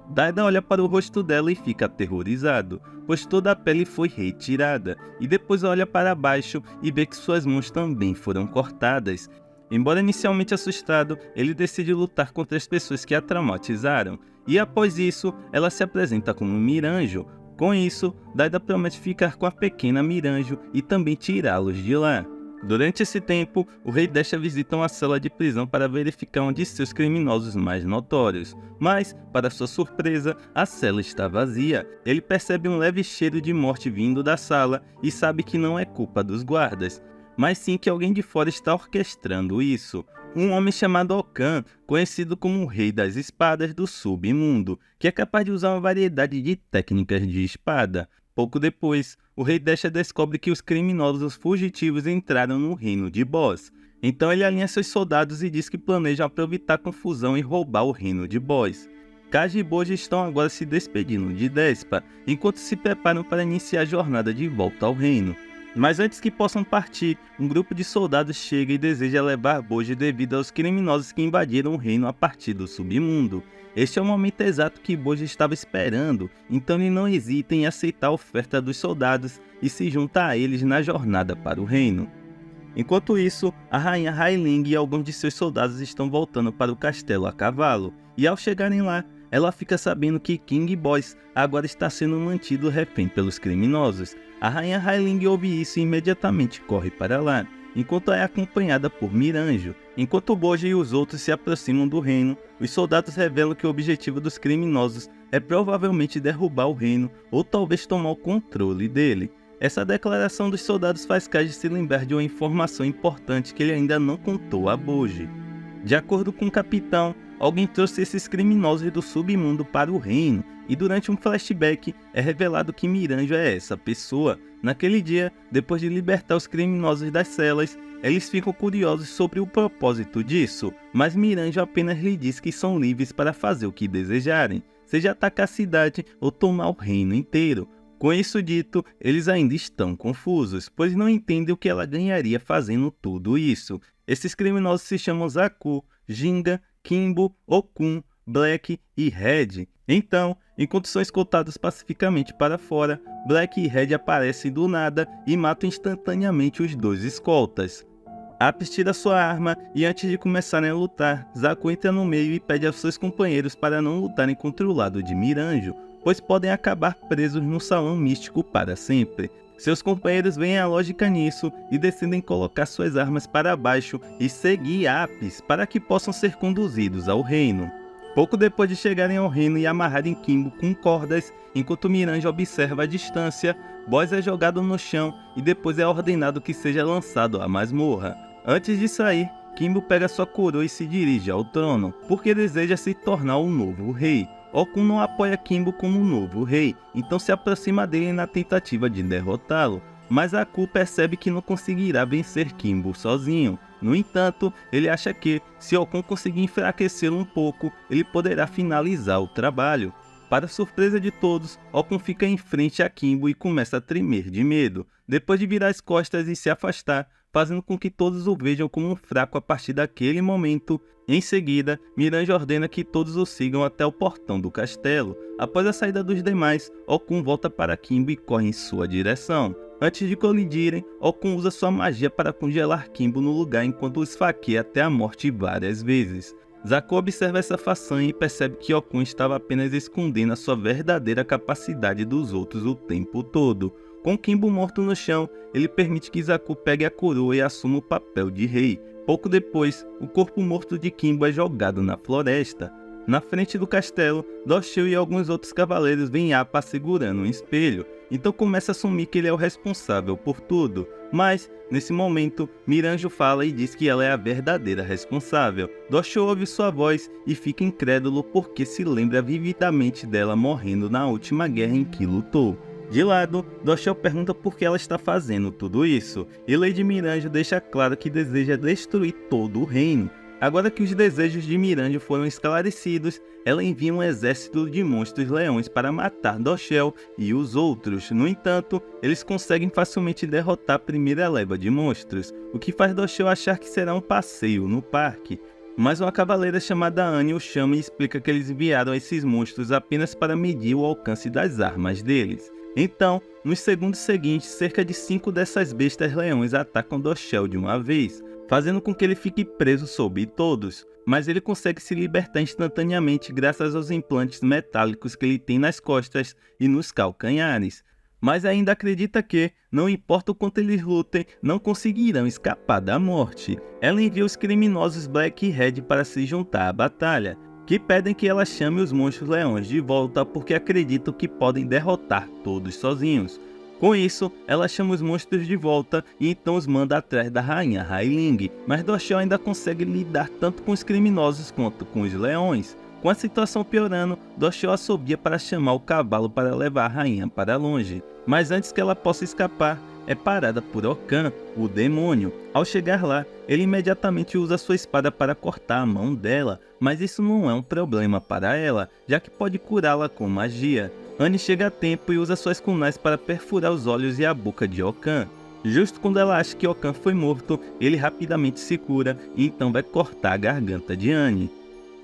Daida olha para o rosto dela e fica aterrorizado, pois toda a pele foi retirada, e depois olha para baixo e vê que suas mãos também foram cortadas. Embora inicialmente assustado, ele decide lutar contra as pessoas que a traumatizaram, e após isso, ela se apresenta como um Miranjo. Com isso, Daida promete ficar com a pequena Miranjo e também tirá-los de lá. Durante esse tempo, o rei Desha visita uma cela de prisão para verificar onde seus criminosos mais notórios, mas, para sua surpresa, a cela está vazia. Ele percebe um leve cheiro de morte vindo da sala e sabe que não é culpa dos guardas, mas sim que alguém de fora está orquestrando isso. Um homem chamado Okan, conhecido como o Rei das Espadas do Submundo, que é capaz de usar uma variedade de técnicas de espada. Pouco depois, o rei Desha descobre que os criminosos fugitivos entraram no reino de Boss. Então ele alinha seus soldados e diz que planeja aproveitar a confusão e roubar o reino de Boss. Kaji e Boji estão agora se despedindo de Despa, enquanto se preparam para iniciar a jornada de volta ao reino. Mas antes que possam partir, um grupo de soldados chega e deseja levar Boji devido aos criminosos que invadiram o reino a partir do submundo. Este é o momento exato que Boji estava esperando, então ele não hesita em aceitar a oferta dos soldados e se junta a eles na jornada para o reino. Enquanto isso, a rainha Hailing e alguns de seus soldados estão voltando para o castelo a cavalo, e ao chegarem lá, ela fica sabendo que King Boss agora está sendo mantido refém pelos criminosos. A rainha Hailing ouve isso e imediatamente corre para lá, enquanto é acompanhada por Miranjo. Enquanto Boji e os outros se aproximam do reino, os soldados revelam que o objetivo dos criminosos é provavelmente derrubar o reino ou talvez tomar o controle dele. Essa declaração dos soldados faz Kaji se lembrar de uma informação importante que ele ainda não contou a Boji. De acordo com o capitão, alguém trouxe esses criminosos do submundo para o reino, e durante um flashback é revelado que Miranjo é essa pessoa. Naquele dia, depois de libertar os criminosos das celas, eles ficam curiosos sobre o propósito disso, mas Miranjo apenas lhe diz que são livres para fazer o que desejarem, seja atacar a cidade ou tomar o reino inteiro. Com isso dito, eles ainda estão confusos, pois não entendem o que ela ganharia fazendo tudo isso. Esses criminosos se chamam Zaku, Ginga, Kimbo, Okun, Black e Red. Então, enquanto são escoltados pacificamente para fora, Black e Red aparecem do nada e matam instantaneamente os dois escoltas. Apis tira sua arma e antes de começarem a lutar, Zaku entra no meio e pede aos seus companheiros para não lutarem contra o lado de Miranjo, pois podem acabar presos no salão místico para sempre. Seus companheiros veem a lógica nisso e decidem colocar suas armas para baixo e seguir Apis para que possam ser conduzidos ao reino. Pouco depois de chegarem ao reino e amarrarem Kimbo com cordas, enquanto Miranjo observa a distância, Boss é jogado no chão e depois é ordenado que seja lançado à masmorra. Antes de sair, Kimbo pega sua coroa e se dirige ao trono, porque deseja se tornar o novo rei. Okun não apoia Kimbo como novo rei, então se aproxima dele na tentativa de derrotá-lo, mas Aku percebe que não conseguirá vencer Kimbo sozinho. No entanto, ele acha que, se Okun conseguir enfraquecê-lo um pouco, ele poderá finalizar o trabalho. Para surpresa de todos, Okun fica em frente a Kimbo e começa a tremer de medo, depois de virar as costas e se afastar, fazendo com que todos o vejam como um fraco a partir daquele momento. Em seguida, Miranjo ordena que todos o sigam até o portão do castelo. Após a saída dos demais, Okun volta para Kimbo e corre em sua direção. Antes de colidirem, Okun usa sua magia para congelar Kimbo no lugar enquanto o esfaqueia até a morte várias vezes. Zaku observa essa façanha e percebe que Okun estava apenas escondendo a sua verdadeira capacidade dos outros o tempo todo. Com Kimbo morto no chão, ele permite que Zaku pegue a coroa e assuma o papel de rei. Pouco depois, o corpo morto de Kimbo é jogado na floresta. Na frente do castelo, Dorshell e alguns outros cavaleiros veem Appa segurando um espelho, então começa a assumir que ele é o responsável por tudo. Mas, nesse momento, Miranjo fala e diz que ela é a verdadeira responsável. Dorshell ouve sua voz e fica incrédulo porque se lembra vividamente dela morrendo na última guerra em que lutou. De lado, Dorshell pergunta por que ela está fazendo tudo isso, e Lady Miranjo deixa claro que deseja destruir todo o reino. Agora que os desejos de Miranjo foram esclarecidos, ela envia um exército de monstros leões para matar Dorshell e os outros. No entanto, eles conseguem facilmente derrotar a primeira leva de monstros, o que faz Dorshell achar que será um passeio no parque. Mas uma cavaleira chamada Annie o chama e explica que eles enviaram esses monstros apenas para medir o alcance das armas deles. Então, nos segundos seguintes, cerca de 5 dessas bestas leões atacam Dorshell de uma vez, fazendo com que ele fique preso sob todos, mas ele consegue se libertar instantaneamente graças aos implantes metálicos que ele tem nas costas e nos calcanhares. Mas ainda acredita que, não importa o quanto eles lutem, não conseguirão escapar da morte. Ela envia os criminosos Black e Red para se juntar à batalha, que pedem que ela chame os monstros leões de volta porque acreditam que podem derrotar todos sozinhos. Com isso, ela chama os monstros de volta e então os manda atrás da rainha Hailing, mas Dorshell ainda consegue lidar tanto com os criminosos quanto com os leões. Com a situação piorando, Dorshell assobia para chamar o cavalo para levar a rainha para longe, mas antes que ela possa escapar, é parada por Okan, o demônio. Ao chegar lá, ele imediatamente usa sua espada para cortar a mão dela, mas isso não é um problema para ela, já que pode curá-la com magia. Annie chega a tempo e usa suas kunais para perfurar os olhos e a boca de Okan. Justo quando ela acha que Okan foi morto, ele rapidamente se cura e então vai cortar a garganta de Annie.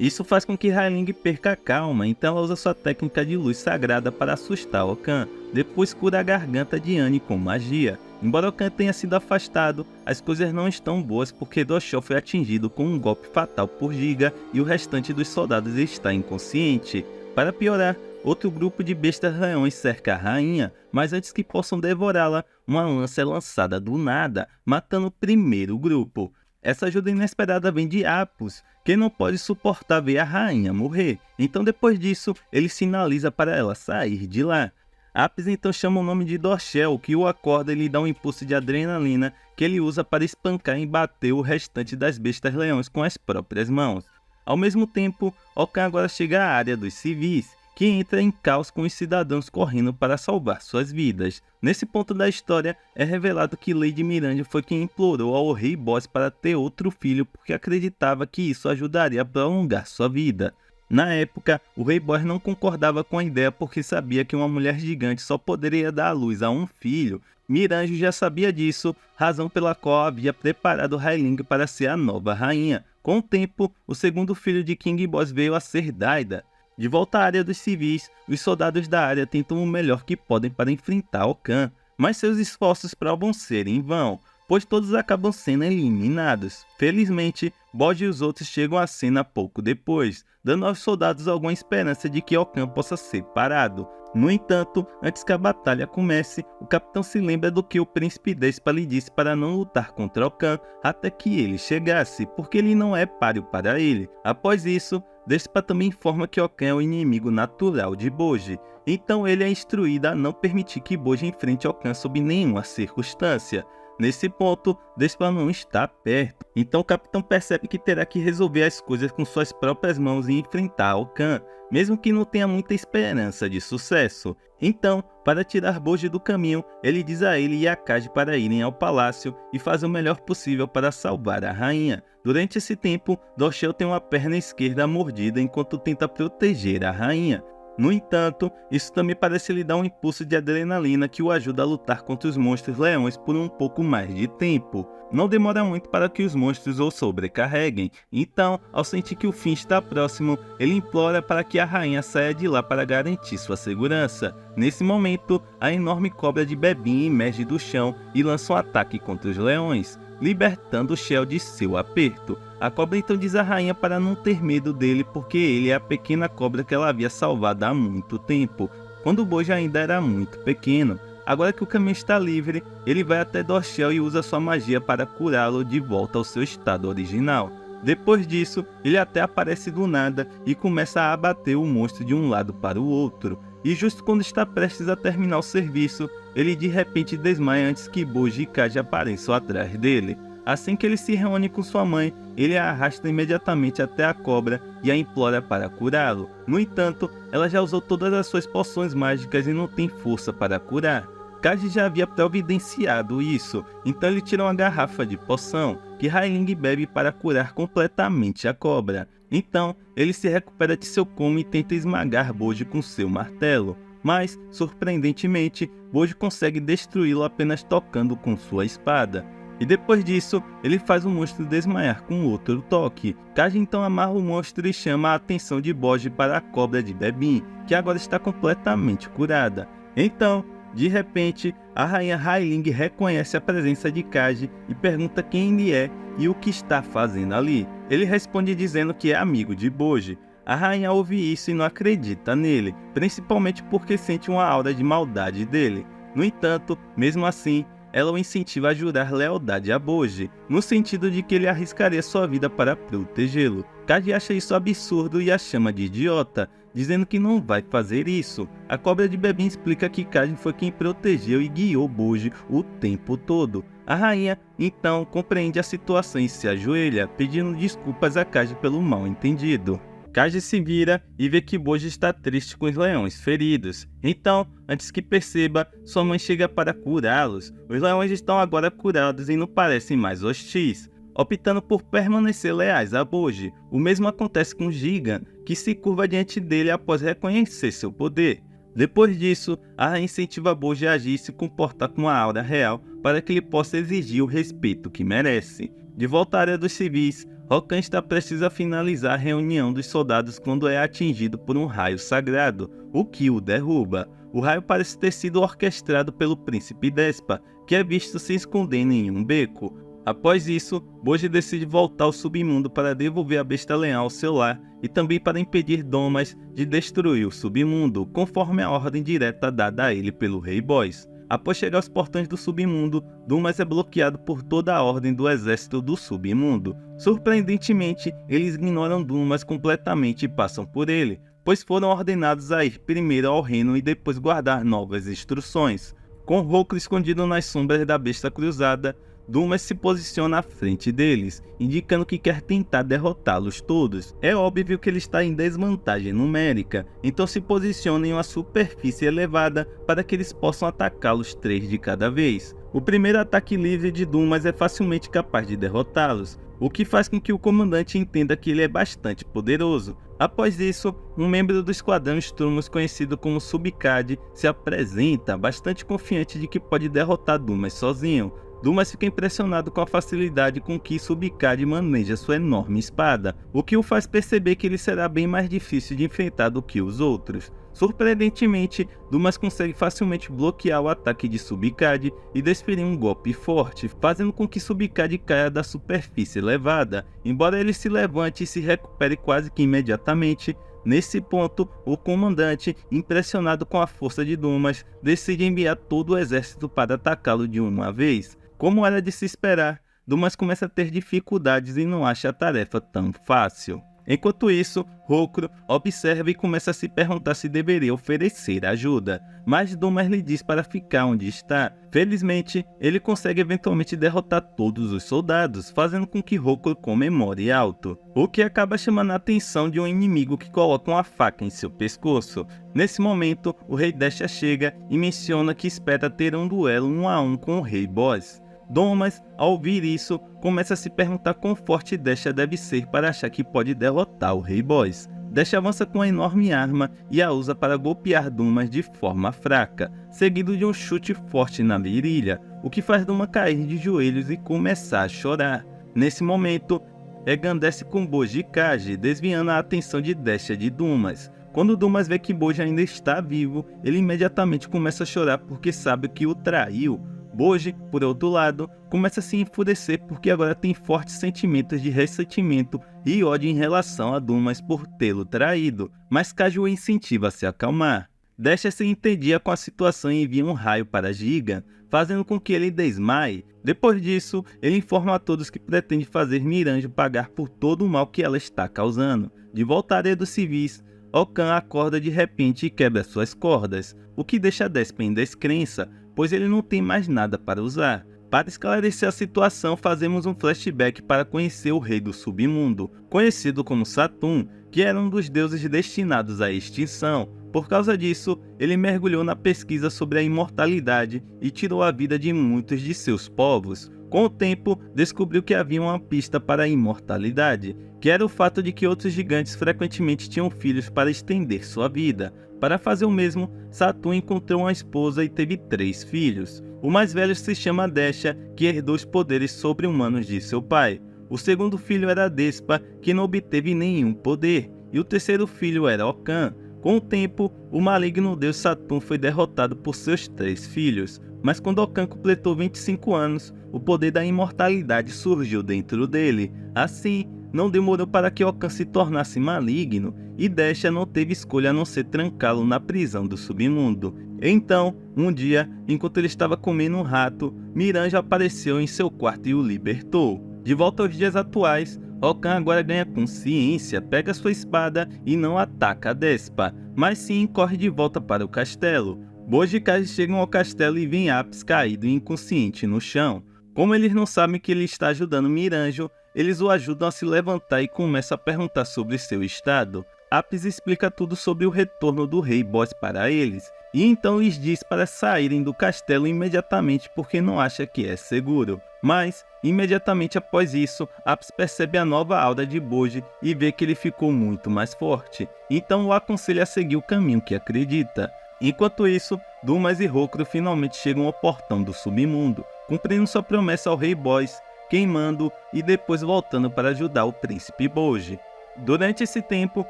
Isso faz com que Hailing perca a calma, então ela usa sua técnica de luz sagrada para assustar Okan, depois cura a garganta de Annie com magia. Embora Okan tenha sido afastado, as coisas não estão boas porque Dorshell foi atingido com um golpe fatal por Giga e o restante dos soldados está inconsciente. Para piorar, outro grupo de bestas leões cerca a rainha, mas antes que possam devorá-la, uma lança é lançada do nada, matando o primeiro grupo. Essa ajuda inesperada vem de Apus, que não pode suportar ver a rainha morrer, então depois disso ele sinaliza para ela sair de lá. Apis então chama o nome de Dorshell, que o acorda e lhe dá um impulso de adrenalina que ele usa para espancar e bater o restante das bestas leões com as próprias mãos. Ao mesmo tempo, Okan agora chega à área dos civis, que entra em caos com os cidadãos correndo para salvar suas vidas. Nesse ponto da história, é revelado que Lady Miranjo foi quem implorou ao Rei Boss para ter outro filho porque acreditava que isso ajudaria a prolongar sua vida. Na época, o Rei Boss não concordava com a ideia porque sabia que uma mulher gigante só poderia dar à luz a um filho. Miranjo já sabia disso, razão pela qual havia preparado Hailing para ser a nova rainha. Com o tempo, o segundo filho de King Boss veio a ser Daida. De volta à área dos civis, os soldados da área tentam o melhor que podem para enfrentar Okan, mas seus esforços provam ser em vão, pois todos acabam sendo eliminados. Felizmente, Bode e os outros chegam à cena pouco depois, dando aos soldados alguma esperança de que Okan possa ser parado. No entanto, antes que a batalha comece, o capitão se lembra do que o príncipe Despa lhe disse para não lutar contra Okan até que ele chegasse, porque ele não é páreo para ele. Após isso, Despa também informa que Okan é o inimigo natural de Bode, então ele é instruído a não permitir que Bode enfrente Okan sob nenhuma circunstância. Nesse ponto, Despa não está perto, então o capitão percebe que terá que resolver as coisas com suas próprias mãos e enfrentar Okan, mesmo que não tenha muita esperança de sucesso. Então, para tirar Bode do caminho, ele diz a ele e a Kaji para irem ao palácio e fazer o melhor possível para salvar a rainha. Durante esse tempo, Dorshell tem uma perna esquerda mordida enquanto tenta proteger a rainha. No entanto, isso também parece lhe dar um impulso de adrenalina que o ajuda a lutar contra os monstros leões por um pouco mais de tempo. Não demora muito para que os monstros o sobrecarreguem, então, ao sentir que o fim está próximo, ele implora para que a rainha saia de lá para garantir sua segurança. Nesse momento, a enorme cobra de Bebin emerge do chão e lança um ataque contra os leões, libertando Shell de seu aperto. A cobra então diz à rainha para não ter medo dele porque ele é a pequena cobra que ela havia salvado há muito tempo, quando o Bode ainda era muito pequeno. Agora que o caminho está livre, ele vai até Dorshell e usa sua magia para curá-lo de volta ao seu estado original. Depois disso, ele até aparece do nada e começa a abater o monstro de um lado para o outro. E justo quando está prestes a terminar o serviço, ele de repente desmaia antes que Bojji e Kaji apareçam atrás dele. Assim que ele se reúne com sua mãe, ele a arrasta imediatamente até a cobra e a implora para curá-lo. No entanto, ela já usou todas as suas poções mágicas e não tem força para curar. Kaji já havia providenciado isso, então ele tira uma garrafa de poção, que Hai-Ling bebe para curar completamente a cobra. Então, ele se recupera de seu coma e tenta esmagar Bojji com seu martelo. Mas, surpreendentemente, Bojji consegue destruí-lo apenas tocando com sua espada. E depois disso, ele faz o monstro desmaiar com outro toque. Kaji então amarra o monstro e chama a atenção de Bojji para a cobra de Bebin, que agora está completamente curada. Então, de repente, a rainha Hai-Ling reconhece a presença de Kaji e pergunta quem ele é e o que está fazendo ali. Ele responde dizendo que é amigo de Bojji. A rainha ouve isso e não acredita nele, principalmente porque sente uma aura de maldade dele. No entanto, mesmo assim, ela o incentiva a jurar lealdade a Bojji, no sentido de que ele arriscaria sua vida para protegê-lo. Kaji acha isso absurdo e a chama de idiota, dizendo que não vai fazer isso. A cobra de Bebin explica que Kaji foi quem protegeu e guiou Bojji o tempo todo. A rainha, então, compreende a situação e se ajoelha, pedindo desculpas a Kaji pelo mal entendido. Kaji se vira e vê que Bojji está triste com os leões feridos. Então, antes que perceba, sua mãe chega para curá-los. Os leões estão agora curados e não parecem mais hostis, optando por permanecer leais a Bojji. O mesmo acontece com Jigan, que se curva diante dele após reconhecer seu poder. Depois disso, a rainha incentiva Bojji a agir e se comportar com a aura real para que ele possa exigir o respeito que merece. De volta à área dos civis, Rokan está prestes a finalizar a reunião dos soldados quando é atingido por um raio sagrado, o que o derruba. O raio parece ter sido orquestrado pelo príncipe Despa, que é visto se escondendo em um beco. Após isso, Bojji decide voltar ao submundo para devolver a besta-leão ao seu lar e também para impedir Domas de destruir o submundo, conforme a ordem direta dada a ele pelo Rei Boss. Após chegar aos portões do submundo, Dumas é bloqueado por toda a ordem do exército do submundo. Surpreendentemente, eles ignoram Dumas completamente e passam por ele, pois foram ordenados a ir primeiro ao reino e depois guardar novas instruções. Com Roku escondido nas sombras da besta cruzada, Dumas se posiciona à frente deles, indicando que quer tentar derrotá-los todos. É óbvio que ele está em desvantagem numérica, então se posiciona em uma superfície elevada para que eles possam atacá-los 3 de cada vez. O primeiro ataque livre de Dumas é facilmente capaz de derrotá-los, o que faz com que o comandante entenda que ele é bastante poderoso. Após isso, um membro do esquadrão Sturmus conhecido como Sub-Cad se apresenta, bastante confiante de que pode derrotar Dumas sozinho. Dumas fica impressionado com a facilidade com que Sub-Cad maneja sua enorme espada, o que o faz perceber que ele será bem mais difícil de enfrentar do que os outros. Surpreendentemente, Dumas consegue facilmente bloquear o ataque de Sub-Cad e desferir um golpe forte, fazendo com que Sub-Cad caia da superfície elevada. Embora ele se levante e se recupere quase que imediatamente, nesse ponto, o comandante, impressionado com a força de Dumas, decide enviar todo o exército para atacá-lo de uma vez. Como era de se esperar, Dumas começa a ter dificuldades e não acha a tarefa tão fácil. Enquanto isso, Roku observa e começa a se perguntar se deveria oferecer ajuda, mas Dumas lhe diz para ficar onde está. Felizmente, ele consegue eventualmente derrotar todos os soldados, fazendo com que Roku comemore alto, o que acaba chamando a atenção de um inimigo que coloca uma faca em seu pescoço. Nesse momento, o Rei Desha chega e menciona que espera ter um duelo 1 a 1 com o Rei Boss. Dumas, ao ouvir isso, começa a se perguntar quão forte Desha deve ser para achar que pode derrotar o Rei Boss. Desha avança com a enorme arma e a usa para golpear Dumas de forma fraca, seguido de um chute forte na virilha, o que faz Dumas cair de joelhos e começar a chorar. Nesse momento, Egan desce com Bojji e Kaji, desviando a atenção de Desha de Dumas. Quando Dumas vê que Bojji ainda está vivo, ele imediatamente começa a chorar porque sabe que o traiu. Bojji, por outro lado, começa a se enfurecer porque agora tem fortes sentimentos de ressentimento e ódio em relação a Dumas por tê-lo traído, mas Kaji o incentiva a se acalmar. Desha se entendia com a situação e envia um raio para Jigan, fazendo com que ele desmaie. Depois disso, ele informa a todos que pretende fazer Miranjo pagar por todo o mal que ela está causando. De volta à área dos civis, Okan acorda de repente e quebra suas cordas, o que deixa Despa em descrença, pois ele não tem mais nada para usar. Para esclarecer a situação, fazemos um flashback para conhecer o rei do submundo, conhecido como Saturn, que era um dos deuses destinados à extinção. Por causa disso, ele mergulhou na pesquisa sobre a imortalidade e tirou a vida de muitos de seus povos. Com o tempo, descobriu que havia uma pista para a imortalidade, que era o fato de que outros gigantes frequentemente tinham filhos para estender sua vida. Para fazer o mesmo, Saturn encontrou uma esposa e teve 3 filhos. O mais velho se chama Desha, que herdou os poderes sobre-humanos de seu pai. O segundo filho era Despa, que não obteve nenhum poder. E o terceiro filho era Okan. Com o tempo, o maligno deus Saturn foi derrotado por seus 3 filhos. Mas quando Okan completou 25 anos, o poder da imortalidade surgiu dentro dele. Assim, não demorou para que Okan se tornasse maligno, e Desha não teve escolha a não ser trancá-lo na prisão do submundo. Então, um dia, enquanto ele estava comendo um rato, Miranjo apareceu em seu quarto e o libertou. De volta aos dias atuais, Okan agora ganha consciência, pega sua espada e não ataca a Despa, mas sim corre de volta para o castelo. Boji e Kaji chegam ao castelo e veem Apis caído e inconsciente no chão. Como eles não sabem que ele está ajudando Miranjo, eles o ajudam a se levantar e começam a perguntar sobre seu estado. Apis explica tudo sobre o retorno do rei Boss para eles, e então lhes diz para saírem do castelo imediatamente porque não acha que é seguro. Mas, imediatamente após isso, Apis percebe a nova aura de Boji e vê que ele ficou muito mais forte, então o aconselha a seguir o caminho que acredita. Enquanto isso, Dumas e Hokuro finalmente chegam ao portão do submundo, cumprindo sua promessa ao rei Boss, queimando e depois voltando para ajudar o príncipe Boji. Durante esse tempo,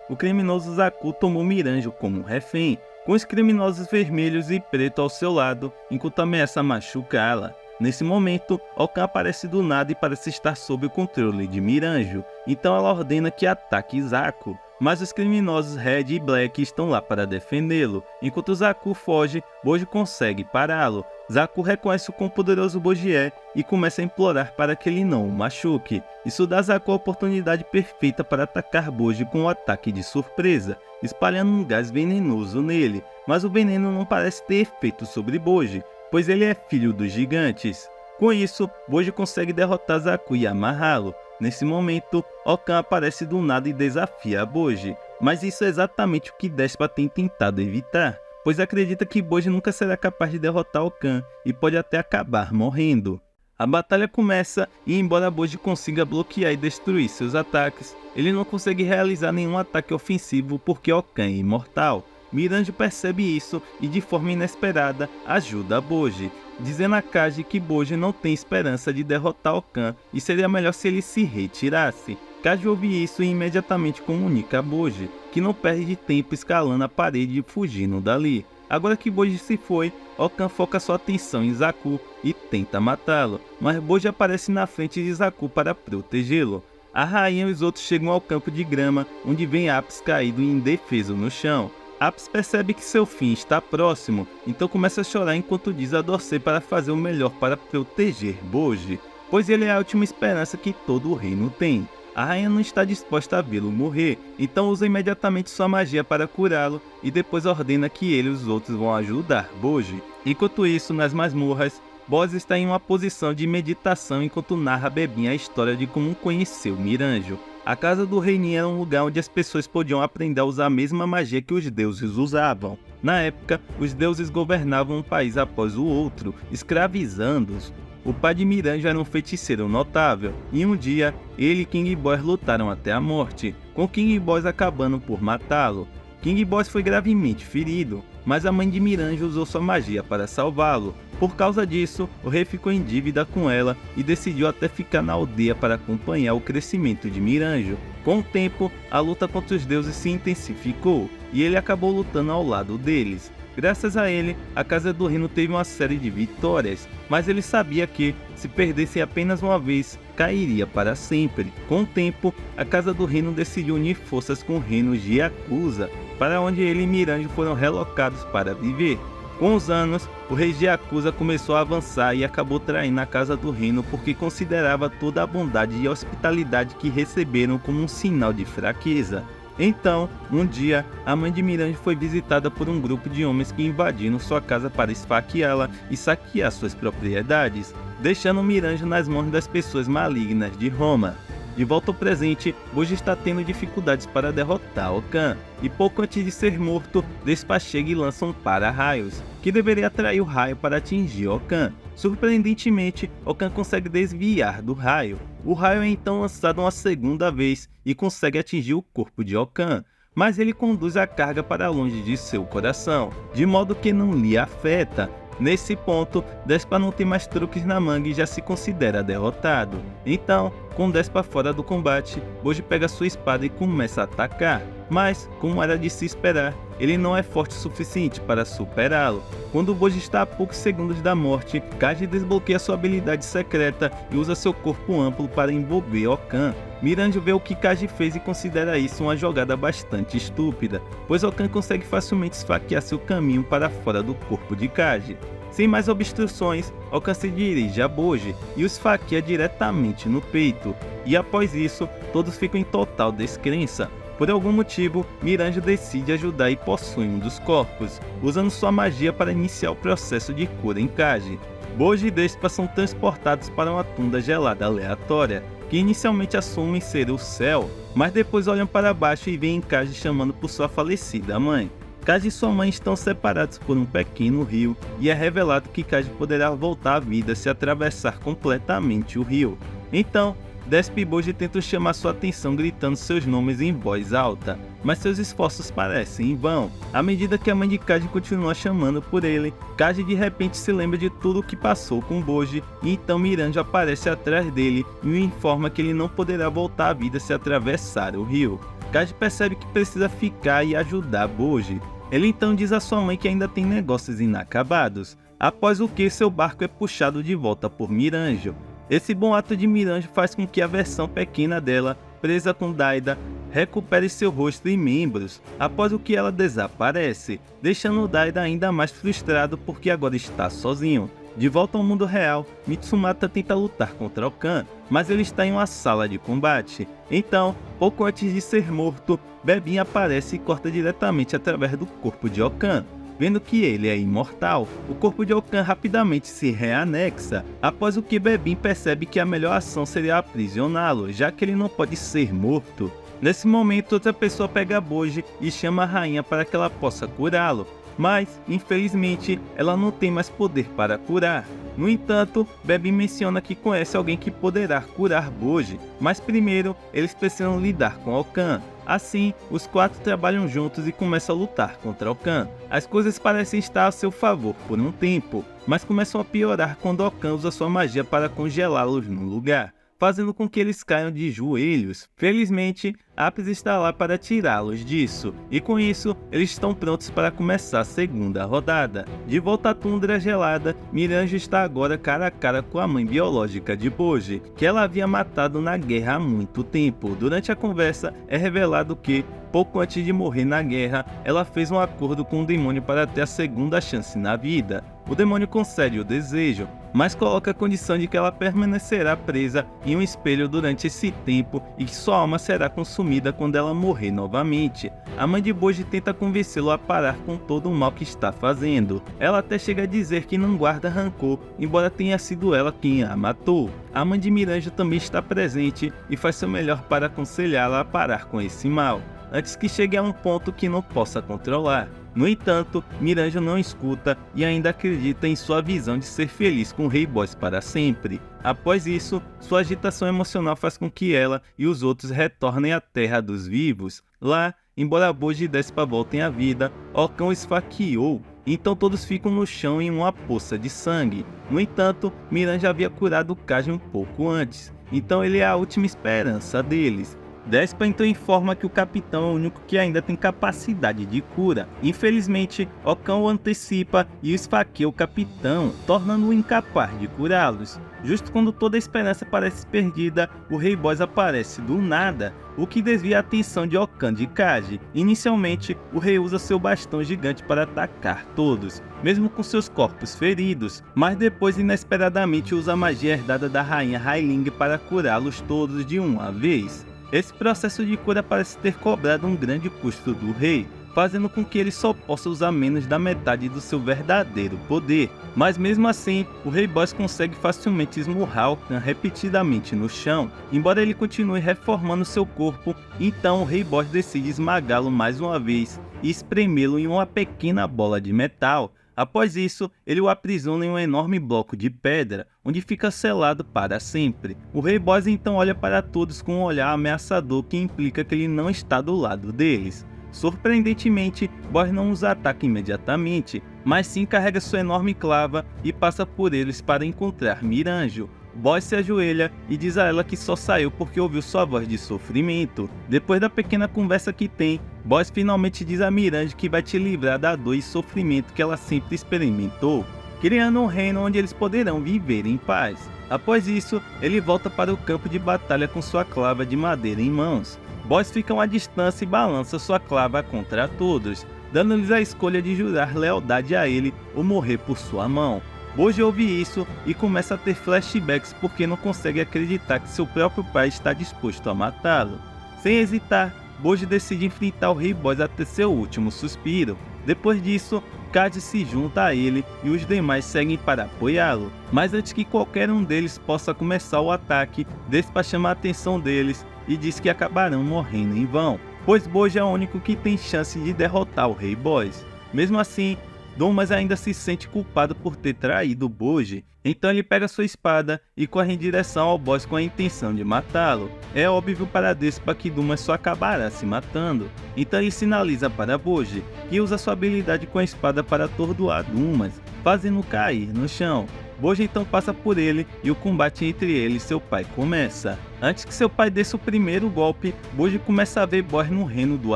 o criminoso Zaku tomou Miranjo como um refém, com os criminosos vermelhos e preto ao seu lado, enquanto ameaça machucá-la. Nesse momento, Okan aparece do nada e parece estar sob o controle de Miranjo, então ela ordena que ataque Zaku, mas os criminosos Red e Black estão lá para defendê-lo. Enquanto Zaku foge, Boji consegue pará-lo. Zaku reconhece o quão poderoso Boji é e começa a implorar para que ele não o machuque. Isso dá a Zaku a oportunidade perfeita para atacar Boji com um ataque de surpresa, espalhando um gás venenoso nele, mas o veneno não parece ter efeito sobre Boji, pois ele é filho dos gigantes. Com isso, Boji consegue derrotar Zaku e amarrá-lo. Nesse momento, Okan aparece do nada e desafia a Boji, mas isso é exatamente o que Despa tem tentado evitar, pois acredita que Boji nunca será capaz de derrotar Okan e pode até acabar morrendo. A batalha começa e, embora Boji consiga bloquear e destruir seus ataques, ele não consegue realizar nenhum ataque ofensivo porque Okan é imortal. Miranjo percebe isso e, de forma inesperada, ajuda a Boji, dizendo a Kaji que Boji não tem esperança de derrotar Okan e seria melhor se ele se retirasse. Kaji ouve isso e imediatamente comunica a Boji, que não perde tempo escalando a parede e fugindo dali. Agora que Boji se foi, Okan foca sua atenção em Zaku e tenta matá-lo, mas Boji aparece na frente de Zaku para protegê-lo. A rainha e os outros chegam ao campo de grama, onde vem Apis caído e indefeso no chão. Apis percebe que seu fim está próximo, então começa a chorar enquanto diz a Dorsey para fazer o melhor para proteger Boji, pois ele é a última esperança que todo o reino tem. A rainha não está disposta a vê-lo morrer, então usa imediatamente sua magia para curá-lo e depois ordena que ele e os outros vão ajudar Boji. Enquanto isso, nas masmorras, Boss está em uma posição de meditação enquanto narra a Bebinha a história de como conheceu Miranjo. A casa do reininho era um lugar onde as pessoas podiam aprender a usar a mesma magia que os deuses usavam. Na época, os deuses governavam um país após o outro, escravizando-os. O pai de Miranjo era um feiticeiro notável, e um dia, ele e King Boss lutaram até a morte, com King Boss acabando por matá-lo. King Boss foi gravemente ferido, mas a mãe de Miranjo usou sua magia para salvá-lo. Por causa disso, o rei ficou em dívida com ela e decidiu até ficar na aldeia para acompanhar o crescimento de Miranjo. Com o tempo, a luta contra os deuses se intensificou e ele acabou lutando ao lado deles. Graças a ele, a Casa do Reino teve uma série de vitórias, mas ele sabia que, se perdesse apenas uma vez, cairia para sempre. Com o tempo, a Casa do Reino decidiu unir forças com o reino de Yakuza, para onde ele e Miranjo foram relocados para viver. Com os anos, o rei de Yakuza começou a avançar e acabou traindo a casa do reino porque considerava toda a bondade e hospitalidade que receberam como um sinal de fraqueza. Então, um dia, a mãe de Miranjo foi visitada por um grupo de homens que invadiram sua casa para esfaqueá-la e saquear suas propriedades, deixando Miranjo nas mãos das pessoas malignas de Roma. De volta ao presente, Boji está tendo dificuldades para derrotar Okan, e pouco antes de ser morto, Despa chega e lança um para-raios, que deveria atrair o raio para atingir Okan. Surpreendentemente, Okan consegue desviar do raio. O raio é então lançado uma segunda vez e consegue atingir o corpo de Okan, mas ele conduz a carga para longe de seu coração, de modo que não lhe afeta. Nesse ponto, Despa não tem mais truques na manga e já se considera derrotado. Então, com Despa fora do combate, Boji pega sua espada e começa a atacar. Mas, como era de se esperar, ele não é forte o suficiente para superá-lo. Quando Boji está a poucos segundos da morte, Kaji desbloqueia sua habilidade secreta e usa seu corpo amplo para envolver Okan. Miranjo vê o que Kaji fez e considera isso uma jogada bastante estúpida, pois Okan consegue facilmente esfaquear seu caminho para fora do corpo de Kaji. Sem mais obstruções, Okan se dirige a Boji e o esfaqueia diretamente no peito, e após isso, todos ficam em total descrença. Por algum motivo, Miranjo decide ajudar e possui um dos corpos, usando sua magia para iniciar o processo de cura em Kaji. Boji e Despa são transportados para uma tunda gelada aleatória, que inicialmente assumem ser o céu, mas depois olham para baixo e veem Kaji chamando por sua falecida mãe. Kaji e sua mãe estão separados por um pequeno rio, e é revelado que Kaji poderá voltar à vida se atravessar completamente o rio. Então, Despa e Boji tentam chamar sua atenção gritando seus nomes em voz alta, mas seus esforços parecem em vão. À medida que a mãe de Kaji continua chamando por ele, Kaji de repente se lembra de tudo o que passou com Boji, e então Miranjo aparece atrás dele e o informa que ele não poderá voltar à vida se atravessar o rio. Kaji percebe que precisa ficar e ajudar Boji. Ele então diz à sua mãe que ainda tem negócios inacabados, após o que seu barco é puxado de volta por Miranjo. Esse bom ato de Miranjo faz com que a versão pequena dela, presa com Daida, recupere seu rosto e membros, após o que ela desaparece, deixando Daida ainda mais frustrado porque agora está sozinho. De volta ao mundo real, Mitsumata tenta lutar contra Okan, mas ele está em uma sala de combate. Então, pouco antes de ser morto, Bebin aparece e corta diretamente através do corpo de Okan. Vendo que ele é imortal, o corpo de Okan rapidamente se reanexa, após o que Bebin percebe que a melhor ação seria aprisioná-lo, já que ele não pode ser morto. Nesse momento, outra pessoa pega Boji e chama a rainha para que ela possa curá-lo, mas, infelizmente, ela não tem mais poder para curar. No entanto, Bebin menciona que conhece alguém que poderá curar Boji, mas primeiro eles precisam lidar com Okan. Assim, os quatro trabalham juntos e começam a lutar contra Okan. As coisas parecem estar a seu favor por um tempo, mas começam a piorar quando Okan usa sua magia para congelá-los no lugar, fazendo com que eles caiam de joelhos. Felizmente, Apis está lá para tirá-los disso, e com isso, eles estão prontos para começar a segunda rodada. De volta à tundra gelada, Miranjo está agora cara a cara com a mãe biológica de Boji, que ela havia matado na guerra há muito tempo. Durante a conversa, é revelado que, pouco antes de morrer na guerra, ela fez um acordo com o demônio para ter a segunda chance na vida. O demônio concede o desejo, mas coloca a condição de que ela permanecerá presa em um espelho durante esse tempo e que sua alma será consumida quando ela morrer novamente. A mãe de Boji tenta convencê-lo a parar com todo o mal que está fazendo. Ela até chega a dizer que não guarda rancor, embora tenha sido ela quem a matou. A mãe de Miranjo também está presente e faz seu melhor para aconselhá-la a parar com esse mal, antes que chegue a um ponto que não possa controlar. No entanto, Miranjo não escuta e ainda acredita em sua visão de ser feliz com o Rei Boss para sempre. Após isso, sua agitação emocional faz com que ela e os outros retornem à Terra dos Vivos. Lá, embora Boji e Despa voltem à vida, Okan o esfaqueou, então todos ficam no chão em uma poça de sangue. No entanto, Miranjo havia curado Kaji um pouco antes, então ele é a última esperança deles. Despa então informa que o capitão é o único que ainda tem capacidade de cura. Infelizmente, Okan o antecipa e esfaqueia o capitão, tornando-o incapaz de curá-los. Justo quando toda a esperança parece perdida, o Rei Boss aparece do nada, o que desvia a atenção de Okan de Kaji. Inicialmente, o rei usa seu bastão gigante para atacar todos, mesmo com seus corpos feridos, mas depois inesperadamente usa a magia herdada da rainha Hyling para curá-los todos de uma vez. Esse processo de cura parece ter cobrado um grande custo do rei, fazendo com que ele só possa usar menos da metade do seu verdadeiro poder. Mas mesmo assim, o Rei Boss consegue facilmente esmurrar Okan repetidamente no chão, embora ele continue reformando seu corpo. Então o Rei Boss decide esmagá-lo mais uma vez e espremê-lo em uma pequena bola de metal. Após isso, ele o aprisiona em um enorme bloco de pedra, onde fica selado para sempre. O Rei Boss então olha para todos com um olhar ameaçador que implica que ele não está do lado deles. Surpreendentemente, Boss não os ataca imediatamente, mas sim carrega sua enorme clava e passa por eles para encontrar Miranjo. Boss se ajoelha e diz a ela que só saiu porque ouviu sua voz de sofrimento. Depois da pequena conversa que tem, Boss finalmente diz a Miranjo que vai te livrar da dor e sofrimento que ela sempre experimentou, criando um reino onde eles poderão viver em paz. Após isso, ele volta para o campo de batalha com sua clava de madeira em mãos. Boss fica a uma distância e balança sua clava contra todos, dando-lhes a escolha de jurar lealdade a ele ou morrer por sua mão. Boji ouve isso e começa a ter flashbacks porque não consegue acreditar que seu próprio pai está disposto a matá-lo. Sem hesitar, Boji decide enfrentar o Rei Boss até seu último suspiro. Depois disso, Kaji se junta a ele e os demais seguem para apoiá-lo. Mas antes que qualquer um deles possa começar o ataque, Despa chama a atenção deles e diz que acabarão morrendo em vão, pois Boji é o único que tem chance de derrotar o Rei Boss. Mesmo assim, Domas ainda se sente culpado por ter traído Boji, então ele pega sua espada e corre em direção ao boss com a intenção de matá-lo. É óbvio para Despa que Domas só acabará se matando, então ele sinaliza para Boji, que usa sua habilidade com a espada para atordoar Domas, fazendo-o cair no chão. Boji então passa por ele e o combate entre ele e seu pai começa. Antes que seu pai desse o primeiro golpe, Boji começa a ver Boss no reino do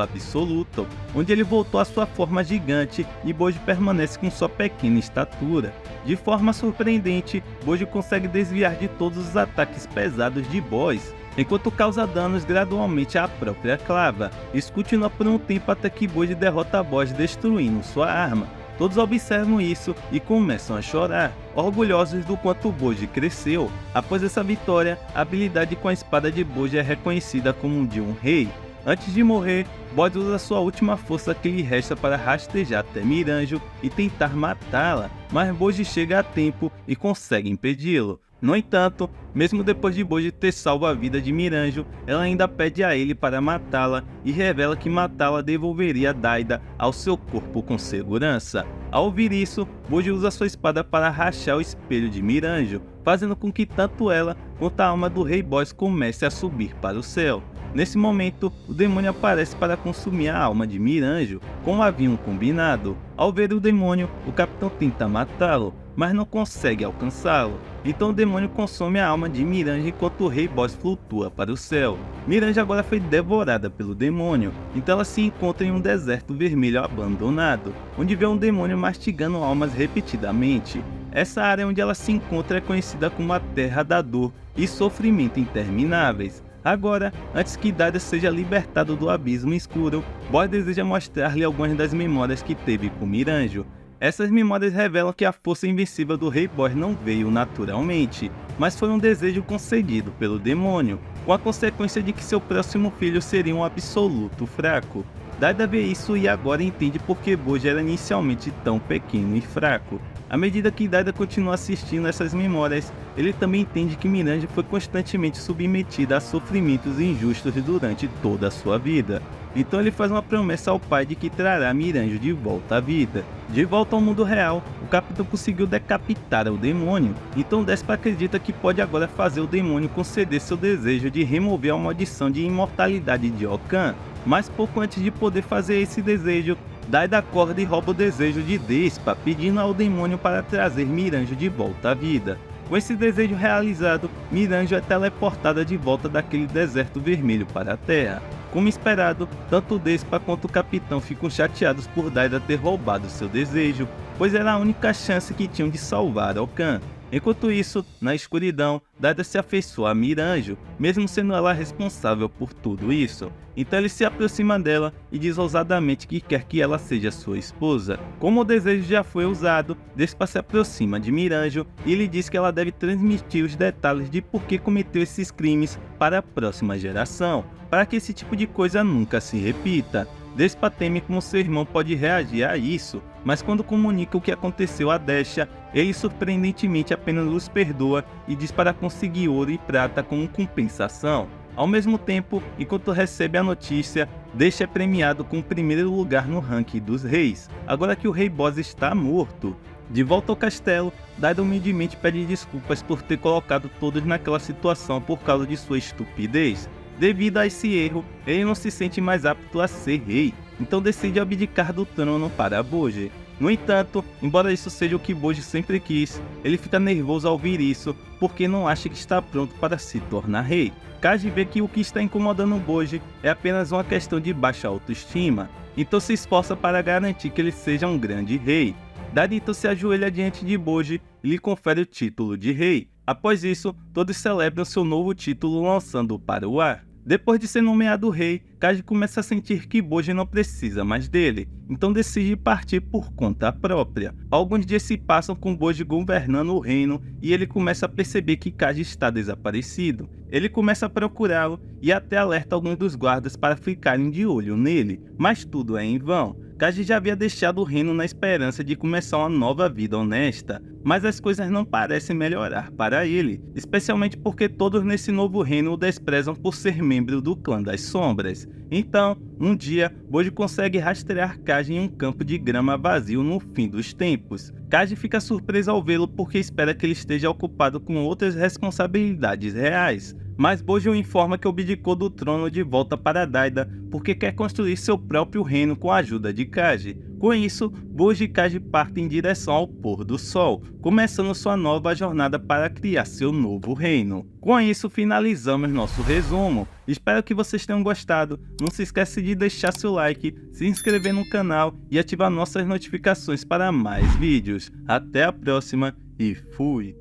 Absoluto, onde ele voltou à sua forma gigante e Boji permanece com sua pequena estatura. De forma surpreendente, Boji consegue desviar de todos os ataques pesados de Boss, enquanto causa danos gradualmente à própria clava. Isso continua por um tempo até que Boji derrota Boss destruindo sua arma. Todos observam isso e começam a chorar, orgulhosos do quanto Boji cresceu. Após essa vitória, a habilidade com a espada de Boji é reconhecida como de um rei. Antes de morrer, Boss usa sua última força que lhe resta para rastejar até Miranjo e tentar matá-la, mas Boji chega a tempo e consegue impedi-lo. No entanto, mesmo depois de Boji ter salvo a vida de Miranjo, ela ainda pede a ele para matá-la e revela que matá-la devolveria Daida ao seu corpo com segurança. Ao ouvir isso, Boji usa sua espada para rachar o espelho de Miranjo, fazendo com que tanto ela quanto a alma do Rei Boss comece a subir para o céu. Nesse momento, o demônio aparece para consumir a alma de Miranjo, como haviam combinado. Ao ver o demônio, o capitão tenta matá-lo, mas não consegue alcançá-lo. Então o demônio consome a alma de Miranjo enquanto o Rei Boss flutua para o céu. Miranjo agora foi devorada pelo demônio, então ela se encontra em um deserto vermelho abandonado, onde vê um demônio mastigando almas repetidamente. Essa área onde ela se encontra é conhecida como a Terra da Dor e Sofrimento Intermináveis. Agora, antes que Daida seja libertado do abismo escuro, Boss deseja mostrar-lhe algumas das memórias que teve com Miranjo. Essas memórias revelam que a força invencível do Rei Boss não veio naturalmente, mas foi um desejo concedido pelo demônio, com a consequência de que seu próximo filho seria um absoluto fraco. Daida vê isso e agora entende por que Boji era inicialmente tão pequeno e fraco. À medida que Daida continua assistindo essas memórias, ele também entende que Miranjo foi constantemente submetida a sofrimentos injustos durante toda a sua vida. Então ele faz uma promessa ao pai de que trará Miranjo de volta à vida. De volta ao mundo real, o capitão conseguiu decapitar o demônio, então Despa acredita que pode agora fazer o demônio conceder seu desejo de remover a maldição de imortalidade de Okan. Mas pouco antes de poder fazer esse desejo, Daida acorda e rouba o desejo de Despa, pedindo ao demônio para trazer Miranjo de volta à vida. Com esse desejo realizado, Miranjo é teleportada de volta daquele deserto vermelho para a Terra. Como esperado, tanto Despa quanto o capitão ficam chateados por Daida ter roubado seu desejo, pois era a única chance que tinham de salvar Okan. Enquanto isso, na escuridão, Daida se afeiçoa a Miranjo, mesmo sendo ela responsável por tudo isso. Então ele se aproxima dela e diz ousadamente que quer que ela seja sua esposa. Como o desejo já foi usado, Despa se aproxima de Miranjo e lhe diz que ela deve transmitir os detalhes de por que cometeu esses crimes para a próxima geração, para que esse tipo de coisa nunca se repita. Despa teme como seu irmão pode reagir a isso, mas quando comunica o que aconteceu a Desha, ele surpreendentemente apenas os perdoa e diz para conseguir ouro e prata como compensação. Ao mesmo tempo, enquanto recebe a notícia, Desha é premiado com o primeiro lugar no ranking dos reis, agora que o rei Boss está morto. De volta ao castelo, Daida humildemente pede desculpas por ter colocado todos naquela situação por causa de sua estupidez. Devido a esse erro, ele não se sente mais apto a ser rei, então decide abdicar do trono para Bojji. No entanto, embora isso seja o que Bojji sempre quis, ele fica nervoso ao ouvir isso, porque não acha que está pronto para se tornar rei. Kaji vê que o que está incomodando Bojji é apenas uma questão de baixa autoestima, então se esforça para garantir que ele seja um grande rei. Daida então se ajoelha diante de Bojji e lhe confere o título de rei. Após isso, todos celebram seu novo título lançando-o para o ar. Depois de ser nomeado rei, Kaji começa a sentir que Bojji não precisa mais dele, então decide partir por conta própria. Alguns dias se passam com Bojji governando o reino e ele começa a perceber que Kaji está desaparecido. Ele começa a procurá-lo e até alerta alguns dos guardas para ficarem de olho nele, mas tudo é em vão. Kaji já havia deixado o reino na esperança de começar uma nova vida honesta, mas as coisas não parecem melhorar para ele, especialmente porque todos nesse novo reino o desprezam por ser membro do clã das sombras. Então, um dia, Bojji consegue rastrear Kaji em um campo de grama vazio no fim dos tempos. Kaji fica surpreso ao vê-lo porque espera que ele esteja ocupado com outras responsabilidades reais. Mas Bojji o informa que abdicou do trono de volta para Daida porque quer construir seu próprio reino com a ajuda de Kaji. Com isso, Bojji e Kaji partem em direção ao pôr do sol, começando sua nova jornada para criar seu novo reino. Com isso, finalizamos nosso resumo. Espero que vocês tenham gostado. Não se esqueça de deixar seu like, se inscrever no canal e ativar nossas notificações para mais vídeos. Até a próxima e fui!